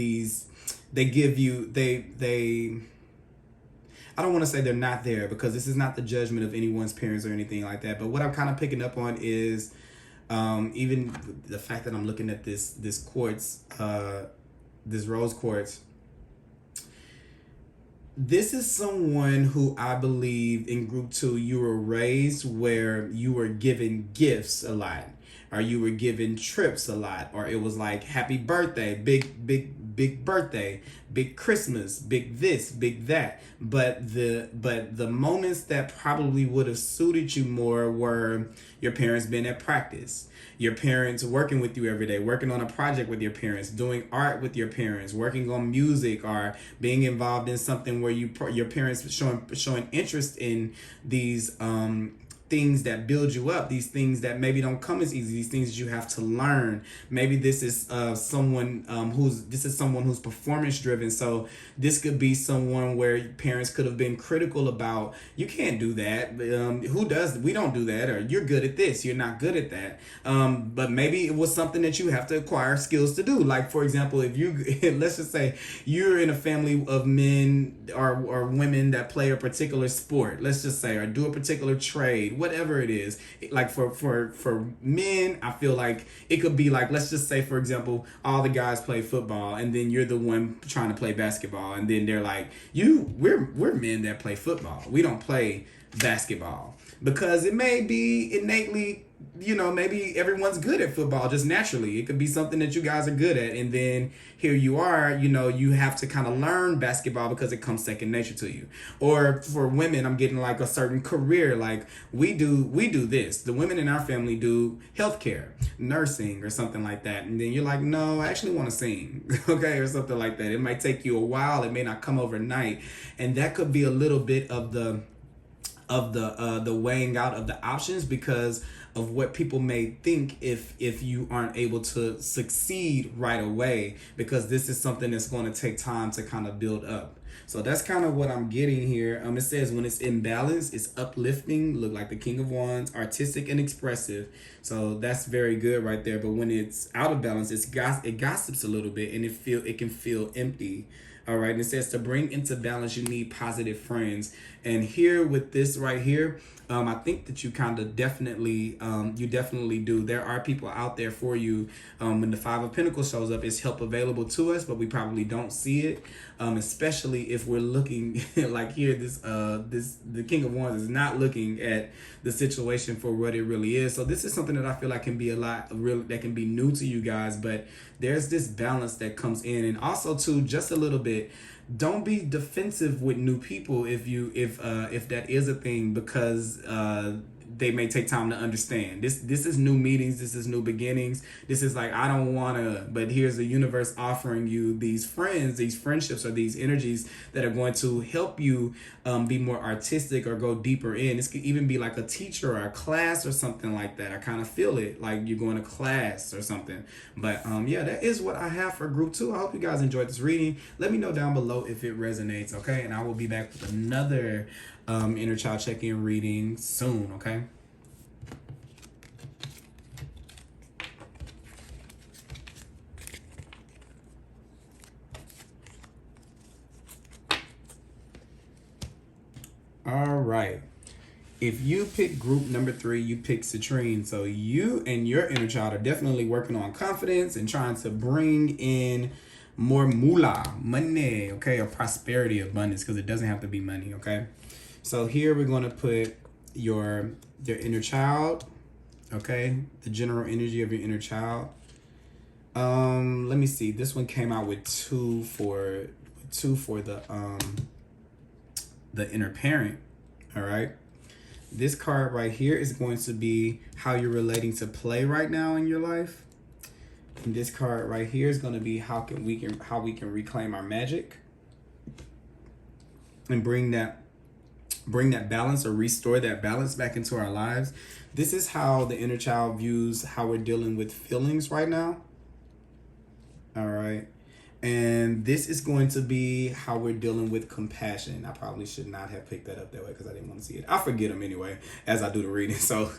S1: you I don't want to say they're not there, because this is not the judgment of anyone's parents or anything like that. But what I'm kind of picking up on is even the fact that I'm looking at this quartz, this rose quartz. This is someone who I believe in group 2, you were raised where you were given gifts a lot, or you were given trips a lot, or it was like happy birthday, big birthday, big Christmas, big this, big that. But the moments that probably would have suited you more were your parents being at practice, your parents working with you every day, working on a project with your parents, doing art with your parents, working on music, or being involved in something where your parents showing interest in these things that build you up, these things that maybe don't come as easy, these things that you have to learn. Maybe this is someone who's performance driven. So this could be someone where parents could have been critical about, you can't do that. We don't do that, or you're good at this, you're not good at that. But maybe it was something that you have to acquire skills to do. Like, for example, if you let's just say you're in a family of men or women that play a particular sport, let's just say, or do a particular trade, whatever it is. Like for men, I feel like it could be like, let's just say, for example, all the guys play football, and then you're the one trying to play basketball, and then they're like, we're men that play football, we don't play basketball, because it may be innately, maybe everyone's good at football just naturally. It could be something that you guys are good at, and then here you are, you have to kind of learn basketball because it comes second nature to you. Or for women, I'm getting like a certain career, like we do this. The women in our family do healthcare, nursing, or something like that, and then you're like, no, I actually want to sing, okay, or something like that. It might take you a while, it may not come overnight, and that could be a little bit of the weighing out of the options, because of what people may think if you aren't able to succeed right away, because this is something that's going to take time to kind of build up. So that's kind of what I'm getting here. It says when it's in balance, it's uplifting, look like the King of Wands, artistic and expressive. So that's very good right there. But when it's out of balance, it gossips a little bit, and it can feel empty. All right. And it says to bring into balance, you need positive friends. And here with this right here, I think that you kind of definitely, you definitely do. There are people out there for you. When the Five of Pentacles shows up, it's help available to us, but we probably don't see it. Especially if we're looking like here, the King of Wands is not looking at the situation for what it really is. So this is something that I feel like can be a lot real, that can be new to you guys, but there's this balance that comes in. And also too, just a little bit, don't be defensive with new people if that is a thing, because they may take time to understand. This is new meetings, this is new beginnings. This is like, I don't wanna, but here's the universe offering you these friends, these friendships, or these energies that are going to help you be more artistic or go deeper in. This could even be like a teacher or a class or something like that. I kind of feel it like you're going to class or something. But yeah, that is what I have for group 2. I hope you guys enjoyed this reading. Let me know down below if it resonates, okay? And I will be back with another inner child check-in reading soon, okay? All right. If you pick group number 3, you pick Citrine. So you and your inner child are definitely working on confidence and trying to bring in more moolah, money, okay, or prosperity, abundance, because it doesn't have to be money, okay? So here we're going to put your inner child, okay, the general energy of your inner child. Let me see. This one came out with 2 for the inner parent. All right. This card right here is going to be how you're relating to play right now in your life. And this card right here is going to be how we can reclaim our magic and bring that balance, or restore that balance back into our lives. This is how the inner child views how we're dealing with feelings right now. All right. And this is going to be how we're dealing with compassion. I probably should not have picked that up that way because I didn't want to see it. I'll forget them anyway as I do the reading. So,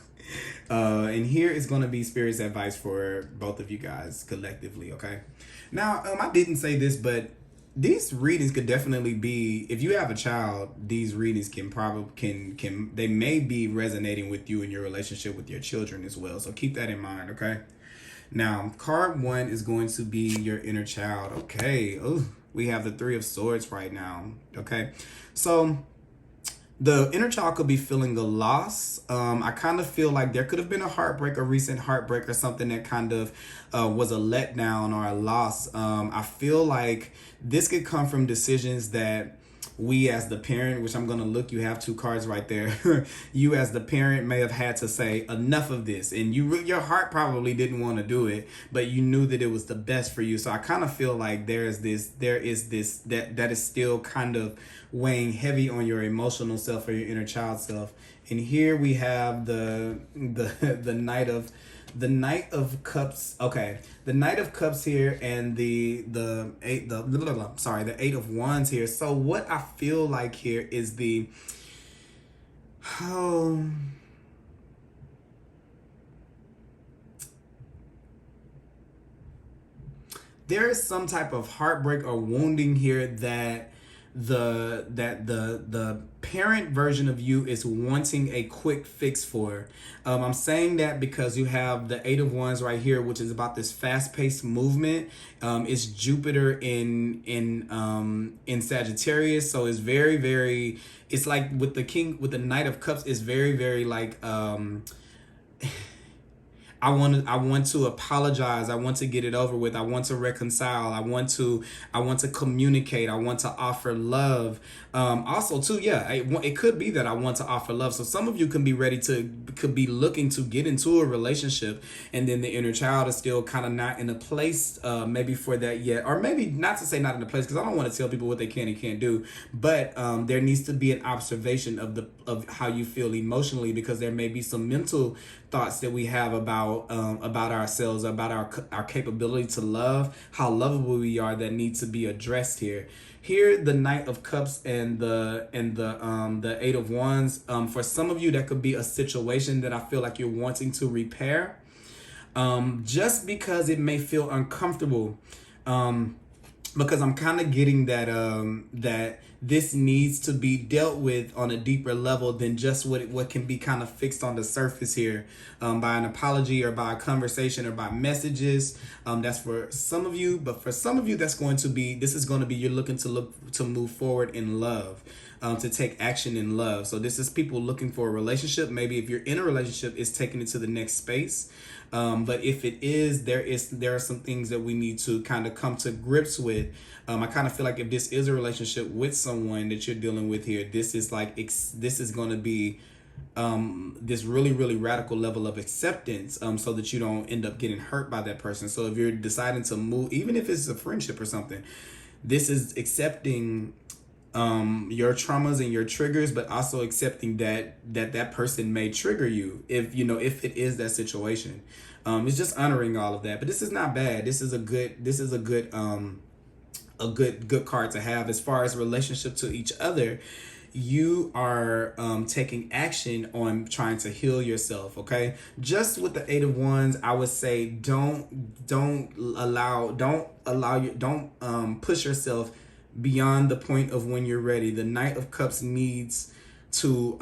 S1: and here is going to be Spirit's advice for both of you guys collectively, okay? Now, I didn't say this, but these readings could definitely be, if you have a child, these readings they may be resonating with you in your relationship with your children as well. So keep that in mind, okay? Now, card 1 is going to be your inner child. Okay. Ooh, we have the 3 of Swords right now. Okay. So the inner child could be feeling a loss. I kind of feel like there could have been a heartbreak, a recent heartbreak, or something that kind of was a letdown or a loss. I feel like this could come from decisions that we as the parent, which I'm going to look, you have 2 cards right there. You as the parent may have had to say enough of this, and your heart probably didn't want to do it, but you knew that it was the best for you. So I kind of feel like there is this that is still kind of weighing heavy on your emotional self or your inner child self. And here we have the Knight of Cups. Okay, the Knight of Cups here, and the 8 of Wands here. So what I feel like here is there is some type of heartbreak or wounding here that the parent version of you is wanting a quick fix for. I'm saying that because you have the 8 of Wands right here, which is about this fast-paced movement. It's Jupiter in Sagittarius, so it's very, very, it's like with the Knight of Cups, it's very, very like I want to apologize. I want to get it over with. I want to reconcile. I want to communicate. I want to offer love. Also too, yeah, it could be that I want to offer love. So some of you could be looking to get into a relationship, and then the inner child is still kind of not in a place maybe for that yet, or maybe not to say not in a place, because I don't want to tell people what they can and can't do, but there needs to be an observation of how you feel emotionally, because there may be some mental thoughts that we have about ourselves, about our capability to love, how lovable we are, that need to be addressed here. Here, the Knight of Cups and the 8 of Wands. For some of you, that could be a situation that I feel like you're wanting to repair, just because it may feel uncomfortable. because I'm kind of getting that that this needs to be dealt with on a deeper level than just what can be kind of fixed on the surface here, by an apology or by a conversation or by messages. That's for some of you, but for some of you, this is going to be you're looking to move forward in love. To take action in love. So this is people looking for a relationship. Maybe if you're in a relationship, it's taking it to the next space. But if it is, there are some things that we need to kind of come to grips with. I kind of feel like if this is a relationship with someone that you're dealing with here, this is going to be this really, really radical level of acceptance, so that you don't end up getting hurt by that person. So if you're deciding to move, even if it's a friendship or something, this is accepting your traumas and your triggers, but also accepting that person may trigger you if it is that situation. It's just honoring all of that. But this is not bad. This is a good card to have as far as relationship to each other. You are taking action on trying to heal yourself. Okay, just with the Eight of Wands, I would say don't push yourself beyond the point of when you're ready. The Knight of Cups needs to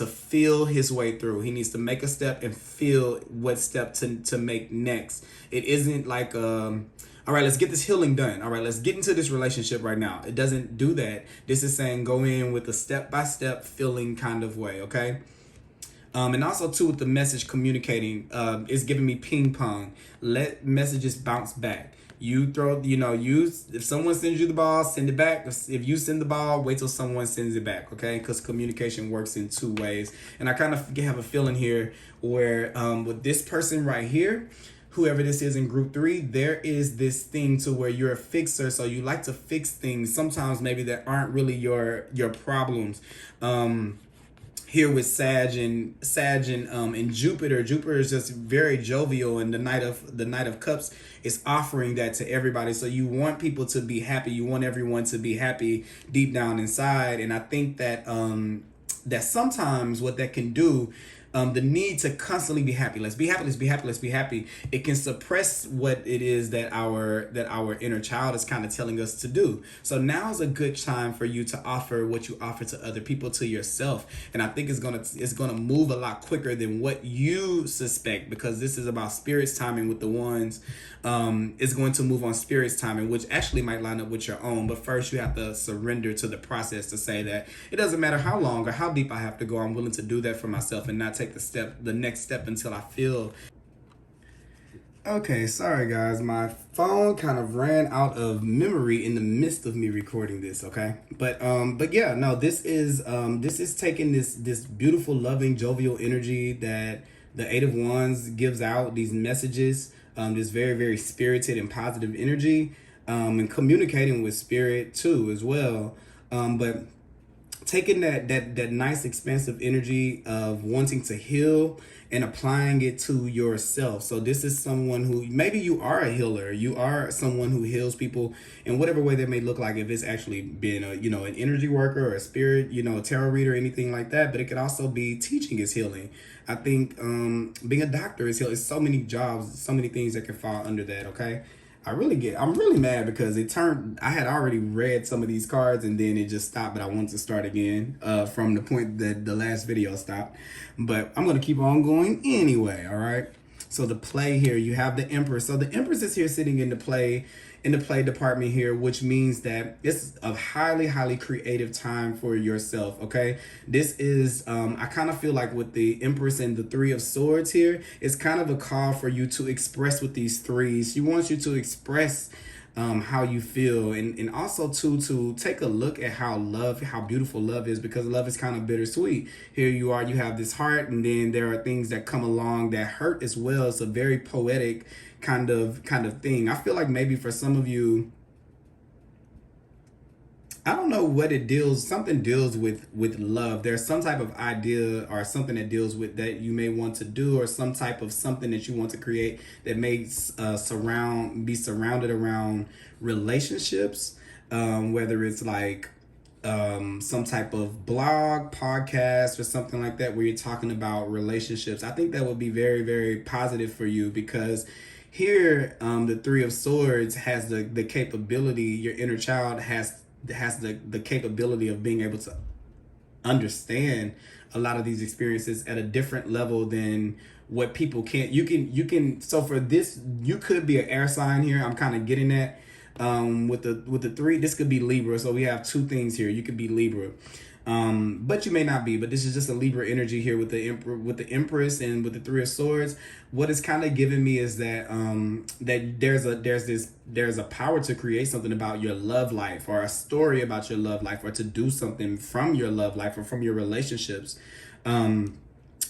S1: feel his way through. He needs to make a step and feel what step to make next. It isn't like all right, let's get this healing done. All right, let's get into this relationship right now. It doesn't do that. This is saying go in with a step-by-step feeling kind of way, okay? And also too with the message communicating, it's giving me ping pong. Let messages bounce back. You throw, if someone sends you the ball, send it back. If you send the ball, wait till someone sends it back, okay? Because communication works in two ways. And I kind of have a feeling here where with this person right here, whoever this is in group 3, there is this thing to where you're a fixer. So you like to fix things sometimes maybe that aren't really your problems. Here with Sag and Jupiter. Jupiter is just very jovial, and the Knight of Cups is offering that to everybody. So you want people to be happy. You want everyone to be happy deep down inside. And I think that that sometimes what that can do, the need to constantly be happy. Let's be happy. Let's be happy. Let's be happy. It can suppress what it is that our inner child is kind of telling us to do. So now is a good time for you to offer what you offer to other people, to yourself. And I think it's gonna move a lot quicker than what you suspect, because this is about Spirit's timing with the Wands. It's going to move on Spirit's timing, which actually might line up with your own. But first, you have to surrender to the process to say that it doesn't matter how long or how deep I have to go. I'm willing to do that for myself and not take the next step until I feel. Okay, sorry guys, my phone kind of ran out of memory in the midst of me recording this. Okay, but yeah, no, this is taking this beautiful, loving, jovial energy that the Eight of Wands gives out, these messages, this very, very spirited and positive energy, and communicating with Spirit too as well, but taking that nice expansive energy of wanting to heal and applying it to yourself. So this is someone who, maybe you are a healer. You are someone who heals people in whatever way that may look like. If it's actually being an energy worker or a spirit, a tarot reader, anything like that. But it could also be teaching is healing. I think being a doctor is healing. It's so many jobs, so many things that can fall under that. Okay. I'm really mad because I had already read some of these cards and then it just stopped, but I want to start again from the point that the last video stopped. But I'm going to keep on going anyway, all right? So the play here, you have the Empress. So the Empress is here sitting in the play department here, which means that it's a highly, highly creative time for yourself, okay? This is, I kind of feel like with the Empress and the Three of Swords here, it's kind of a call for you to express with these threes. She wants you to express how you feel, and also to take a look at how beautiful love is, because love is kind of bittersweet. Here you have this heart, and then there are things that come along that hurt as well. It's a very poetic kind of thing. I feel like maybe for some of you, I don't know what something deals with love. There's some type of idea or something that deals with that you may want to do, or some type of something that you want to create that may be surrounded around relationships, whether it's like some type of blog, podcast, or something like that where you're talking about relationships. I think that would be very, very positive for you, because Here, the Three of Swords has the capability. Your inner child has the capability of being able to understand a lot of these experiences at a different level than what people can't. You can so for this, you could be an air sign here. I'm kind of getting at with the three. This could be Libra. So we have two things here. You could be Libra, but you may not be. But this is just a Libra energy here with the Empress and with the Three of Swords. What it's kind of giving me is that that there's a power to create something about your love life, or a story about your love life, or to do something from your love life or from your relationships.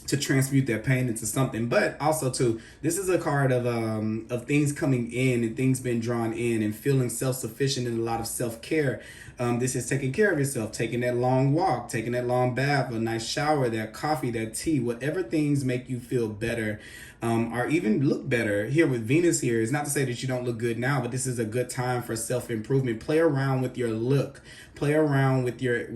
S1: To transmute that pain into something. But also too, this is a card of things coming in and things being drawn in and feeling self-sufficient and a lot of self-care. This is taking care of yourself, taking that long walk, taking that long bath, a nice shower, that coffee, that tea, whatever things make you feel better, or even look better. Here with Venus here, it's not to say that you don't look good now, but this is a good time for self-improvement. Play around with your look, play around with your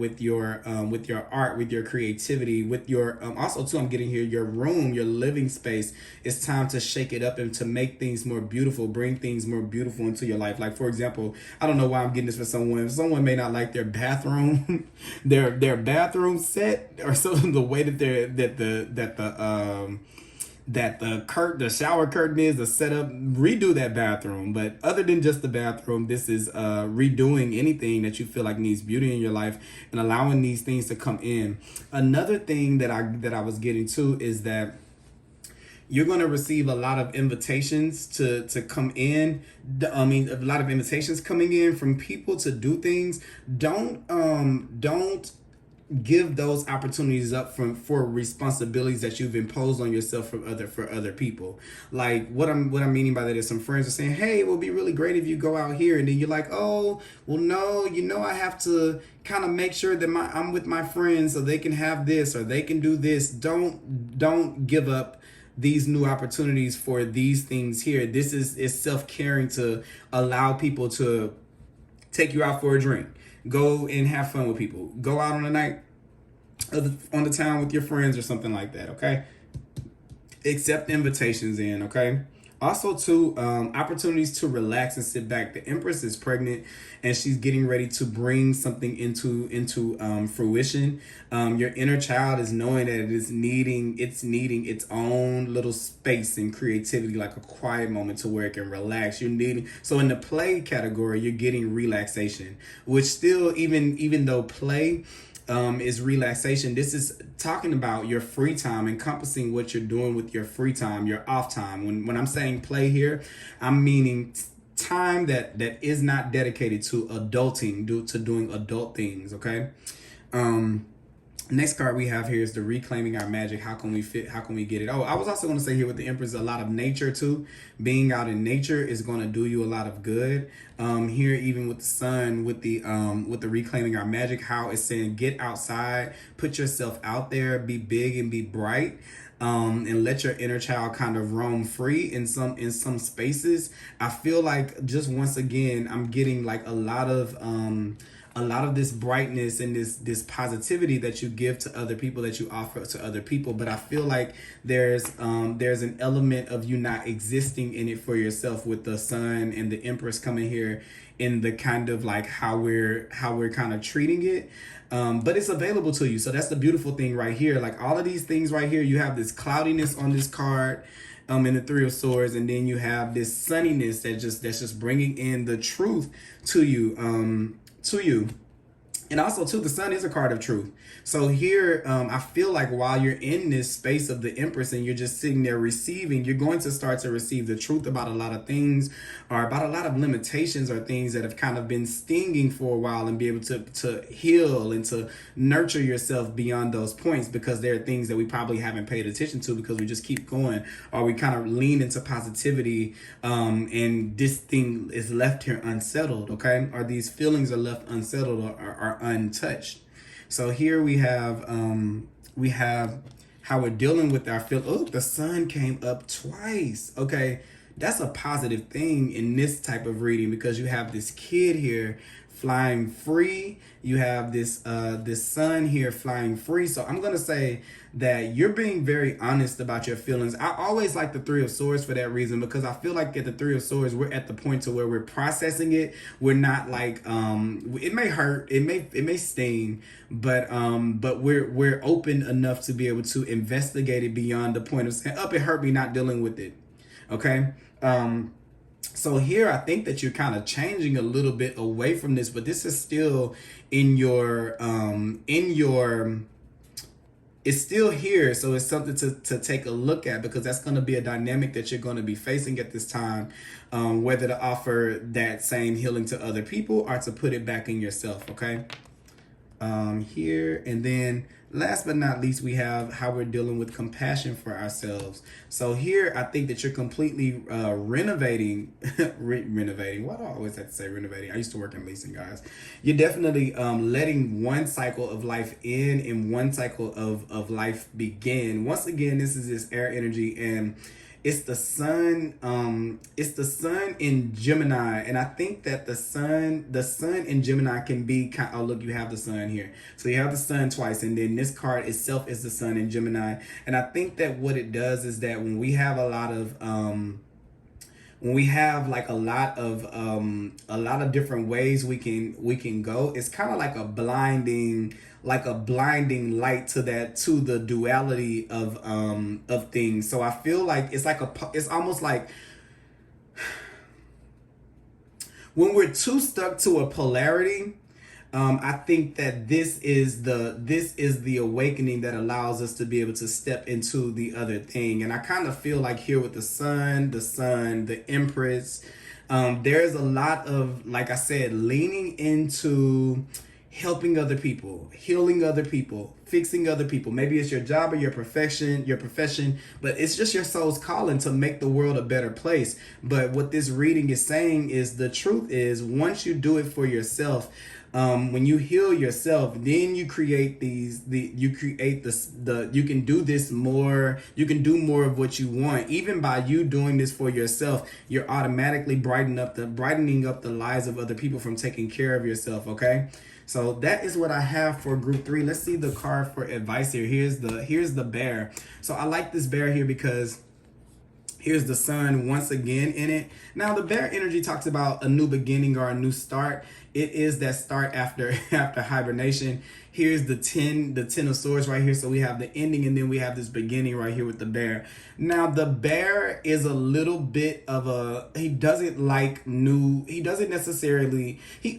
S1: art, with your creativity, with your also too, I'm getting here, your room, your living space. It's time to shake it up and to make things more beautiful, bring things more beautiful into your life. Like for example, I don't know why I'm getting this for someone. Someone may not like their bathroom, their bathroom set, or so the way that the shower curtain is, the setup. Redo that bathroom. But other than just the bathroom, this is redoing anything that you feel like needs beauty in your life and allowing these things to come in. Another thing that I was getting to is that you're going to receive a lot of invitations to come in. I mean, a lot of invitations coming in from people to do things. Don't give those opportunities up for responsibilities that you've imposed on yourself for other people. Like what I'm meaning by that is some friends are saying, hey, it will be really great if you go out here, and then you're like, oh well, no, I have to kind of make sure that I'm with my friends so they can have this or they can do this. Don't give up these new opportunities for these things here. This is self-caring to allow people to take you out for a drink. Go and have fun with people. Go out on a night on the town with your friends or something like that, okay? Accept invitations in, okay? Also, too, opportunities to relax and sit back. The Empress is pregnant and she's getting ready to bring something into fruition. Your inner child is knowing that it's needing its own little space and creativity, like a quiet moment to where it can relax. So in the play category, you're getting relaxation, which still, even though play is relaxation, this is talking about your free time, encompassing what you're doing with your free time, your off time. When I'm saying play here, I'm meaning time that is not dedicated to adulting, to doing adult things, okay? Next card we have here is the Reclaiming Our Magic. How can we get it? Oh, I was also going to say here with the Empress, a lot of nature too. Being out in nature is going to do you a lot of good. Here, even with the sun, with the Reclaiming Our Magic, how it's saying get outside, put yourself out there, be big and be bright. And let your inner child kind of roam free in some spaces. I feel like, just once again, I'm getting like a lot of this brightness and this positivity that you give to other people, that you offer to other people. But I feel like there's an element of you not existing in it for yourself, with the sun and the Empress coming here in the kind of like how we're kind of treating it. But it's available to you. So that's the beautiful thing right here. Like all of these things right here, you have this cloudiness on this card, in the Three of Swords, and then you have this sunniness that's just bringing in the truth to you. And also too, the sun is a card of truth. So here, I feel like while you're in this space of the Empress and you're just sitting there receiving, you're going to start to receive the truth about a lot of things, or about a lot of limitations, or things that have kind of been stinging for a while, and be able to heal and to nurture yourself beyond those points, because there are things that we probably haven't paid attention to because we just keep going, or we kind of lean into positivity, and this thing is left here unsettled, okay? Or these feelings are left unsettled or are untouched. So here we have how we're dealing with our feel. Oh, the sun came up twice. Okay, that's a positive thing in this type of reading, because you have this kid here flying free. You have this sun here flying free. So I'm gonna say that you're being very honest about your feelings. I always like the Three of Swords for that reason, because I feel like at the Three of Swords, we're at the point to where we're processing it. We're not like it may hurt, it may sting, but we're open enough to be able to investigate it beyond the point of saying, "Up, it hurt me," not dealing with it. Okay. So here, I think that you're kind of changing a little bit away from this, but this is still in your it's still here. So it's something to take a look at, because that's going to be a dynamic that you're going to be facing at this time, whether to offer that same healing to other people or to put it back in yourself. Okay. Here, and then last but not least, we have how we're dealing with compassion for ourselves. So here, I think that you're completely renovating. Renovating. Why do I always have to say renovating? I used to work in leasing, guys. You're definitely letting one cycle of life in and one cycle of life begin. Once again, this is this air energy, and it's the sun in Gemini, and I think that the sun in Gemini can be kind of, oh look, you have the sun here, so you have the sun twice, and then this card itself is the sun in Gemini. And I think that what it does is that when we have a lot of a lot of different ways we can go, it's kind of like a blinding light to the duality of things. So I feel like it's almost like when we're too stuck to a polarity. I think that this is the awakening that allows us to be able to step into the other thing. And I kind of feel like here with the sun, the Empress, there's a lot of, like I said, leaning into helping other people, healing other people, fixing other people. Maybe it's your job or your profession, but it's just your soul's calling to make the world a better place. But what this reading is saying is, the truth is, once you do it for yourself, when you heal yourself, then you create you can do this more, you can do more of what you want. Even by you doing this for yourself, you're automatically brightening up the lives of other people from taking care of yourself. Okay. So that is what I have for group 3. Let's see the card for advice here. Here's the bear. So I like this bear here because here's the sun once again in it. Now the bear energy talks about a new beginning or a new start. It is that start after hibernation. Here's the 10 of swords right here. So we have the ending, and then we have this beginning right here with the bear. Now the bear is a little bit of he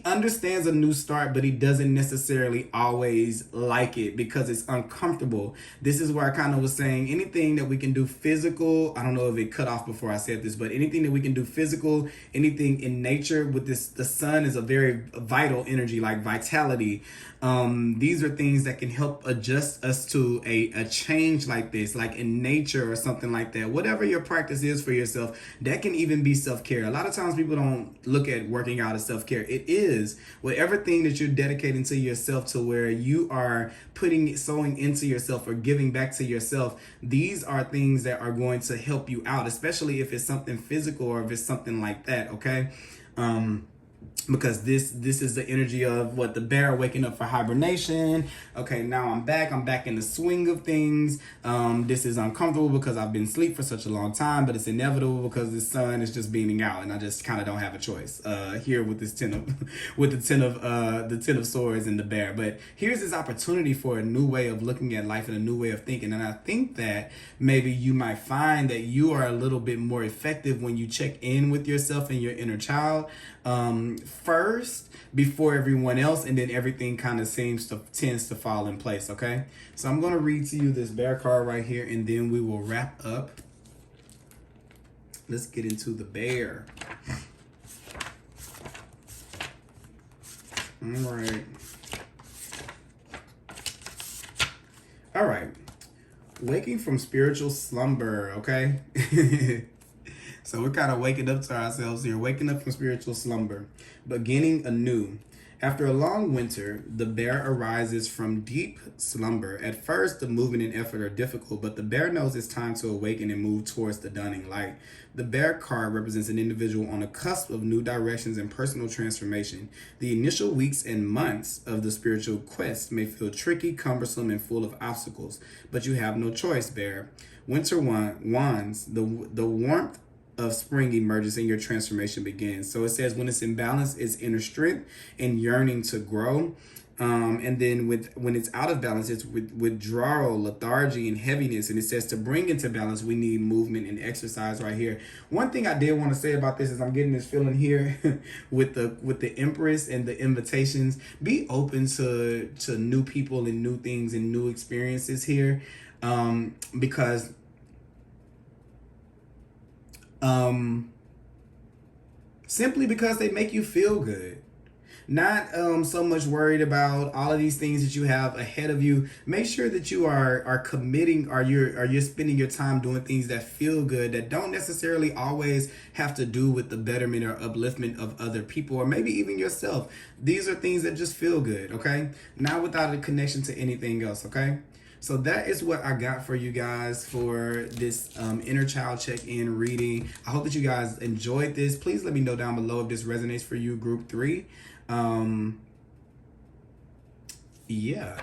S1: understands a new start, but he doesn't necessarily always like it because it's uncomfortable. This is where I kind of was saying, anything that we can do physical, I don't know if it cut off before I said this, but anything that we can do physical, anything in nature with this, the sun is a very vital energy, like vitality. These are things that can help adjust us to a change like this, like in nature or something like that. Whatever your practice is for yourself, that can even be self-care. A lot of times people don't look at working out as self-care. It is whatever thing that you're dedicating to yourself, to where you are sowing into yourself or giving back to yourself. These are things that are going to help you out, especially if it's something physical or if it's something like that. Okay. Because this is the energy of what the bear waking up for hibernation. Okay, now I'm back in the swing of things. This is uncomfortable because I've been asleep for such a long time, but it's inevitable because the sun is just beaming out, and I just kind of don't have a choice here with this the 10 of swords and the bear. But here's this opportunity for a new way of looking at life and a new way of thinking. And I think that maybe you might find that you are a little bit more effective when you check in with yourself and your inner child first before everyone else, and then everything kind of tends to fall in place. Okay, so I'm going to read to you this bear card right here, and then we will wrap up. Let's get into the bear. All right, waking from spiritual slumber. Okay. So we're kind of waking up to ourselves here, waking up from spiritual slumber, beginning anew. After a long winter, the bear arises from deep slumber. At first, the movement and effort are difficult, but the bear knows it's time to awaken and move towards the dawning light. The bear card represents an individual on the cusp of new directions and personal transformation. The initial weeks and months of the spiritual quest may feel tricky, cumbersome, and full of obstacles, but you have no choice, bear. Winter wands, the warmth of spring emerges and your transformation begins. So it says when it's in balance, it's inner strength and yearning to grow. And then when it's out of balance, it's withdrawal, lethargy, and heaviness. And it says to bring into balance, we need movement and exercise right here. One thing I did want to say about this is I'm getting this feeling here with the Empress and the invitations. Be open to new people and new things and new experiences here, because simply because they make you feel good. Not so much worried about all of these things that you have ahead of you. Make sure that you are committing, or you're spending your time doing things that feel good, that don't necessarily always have to do with the betterment or upliftment of other people, or maybe even yourself. These are things that just feel good, okay? Not without a connection to anything else, okay? So that is what I got for you guys for this inner child check-in reading. I hope that you guys enjoyed this. Please let me know down below if this resonates for you, group 3. Yeah.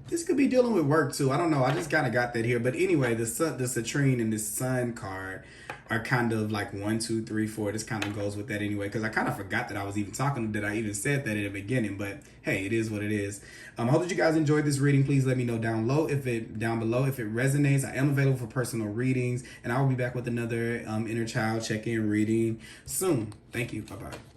S1: This could be dealing with work too. I don't know. I just kind of got that here. But anyway, the citrine and the sun card are kind of like 1, 2, 3, 4. This kind of goes with that anyway, because I kind of forgot that I was even talking, that I even said that in the beginning. But hey, it is what it is. I hope that you guys enjoyed this reading. Please let me know down below if it resonates. I am available for personal readings, and I will be back with another inner child check-in reading soon. Thank you. Bye-bye.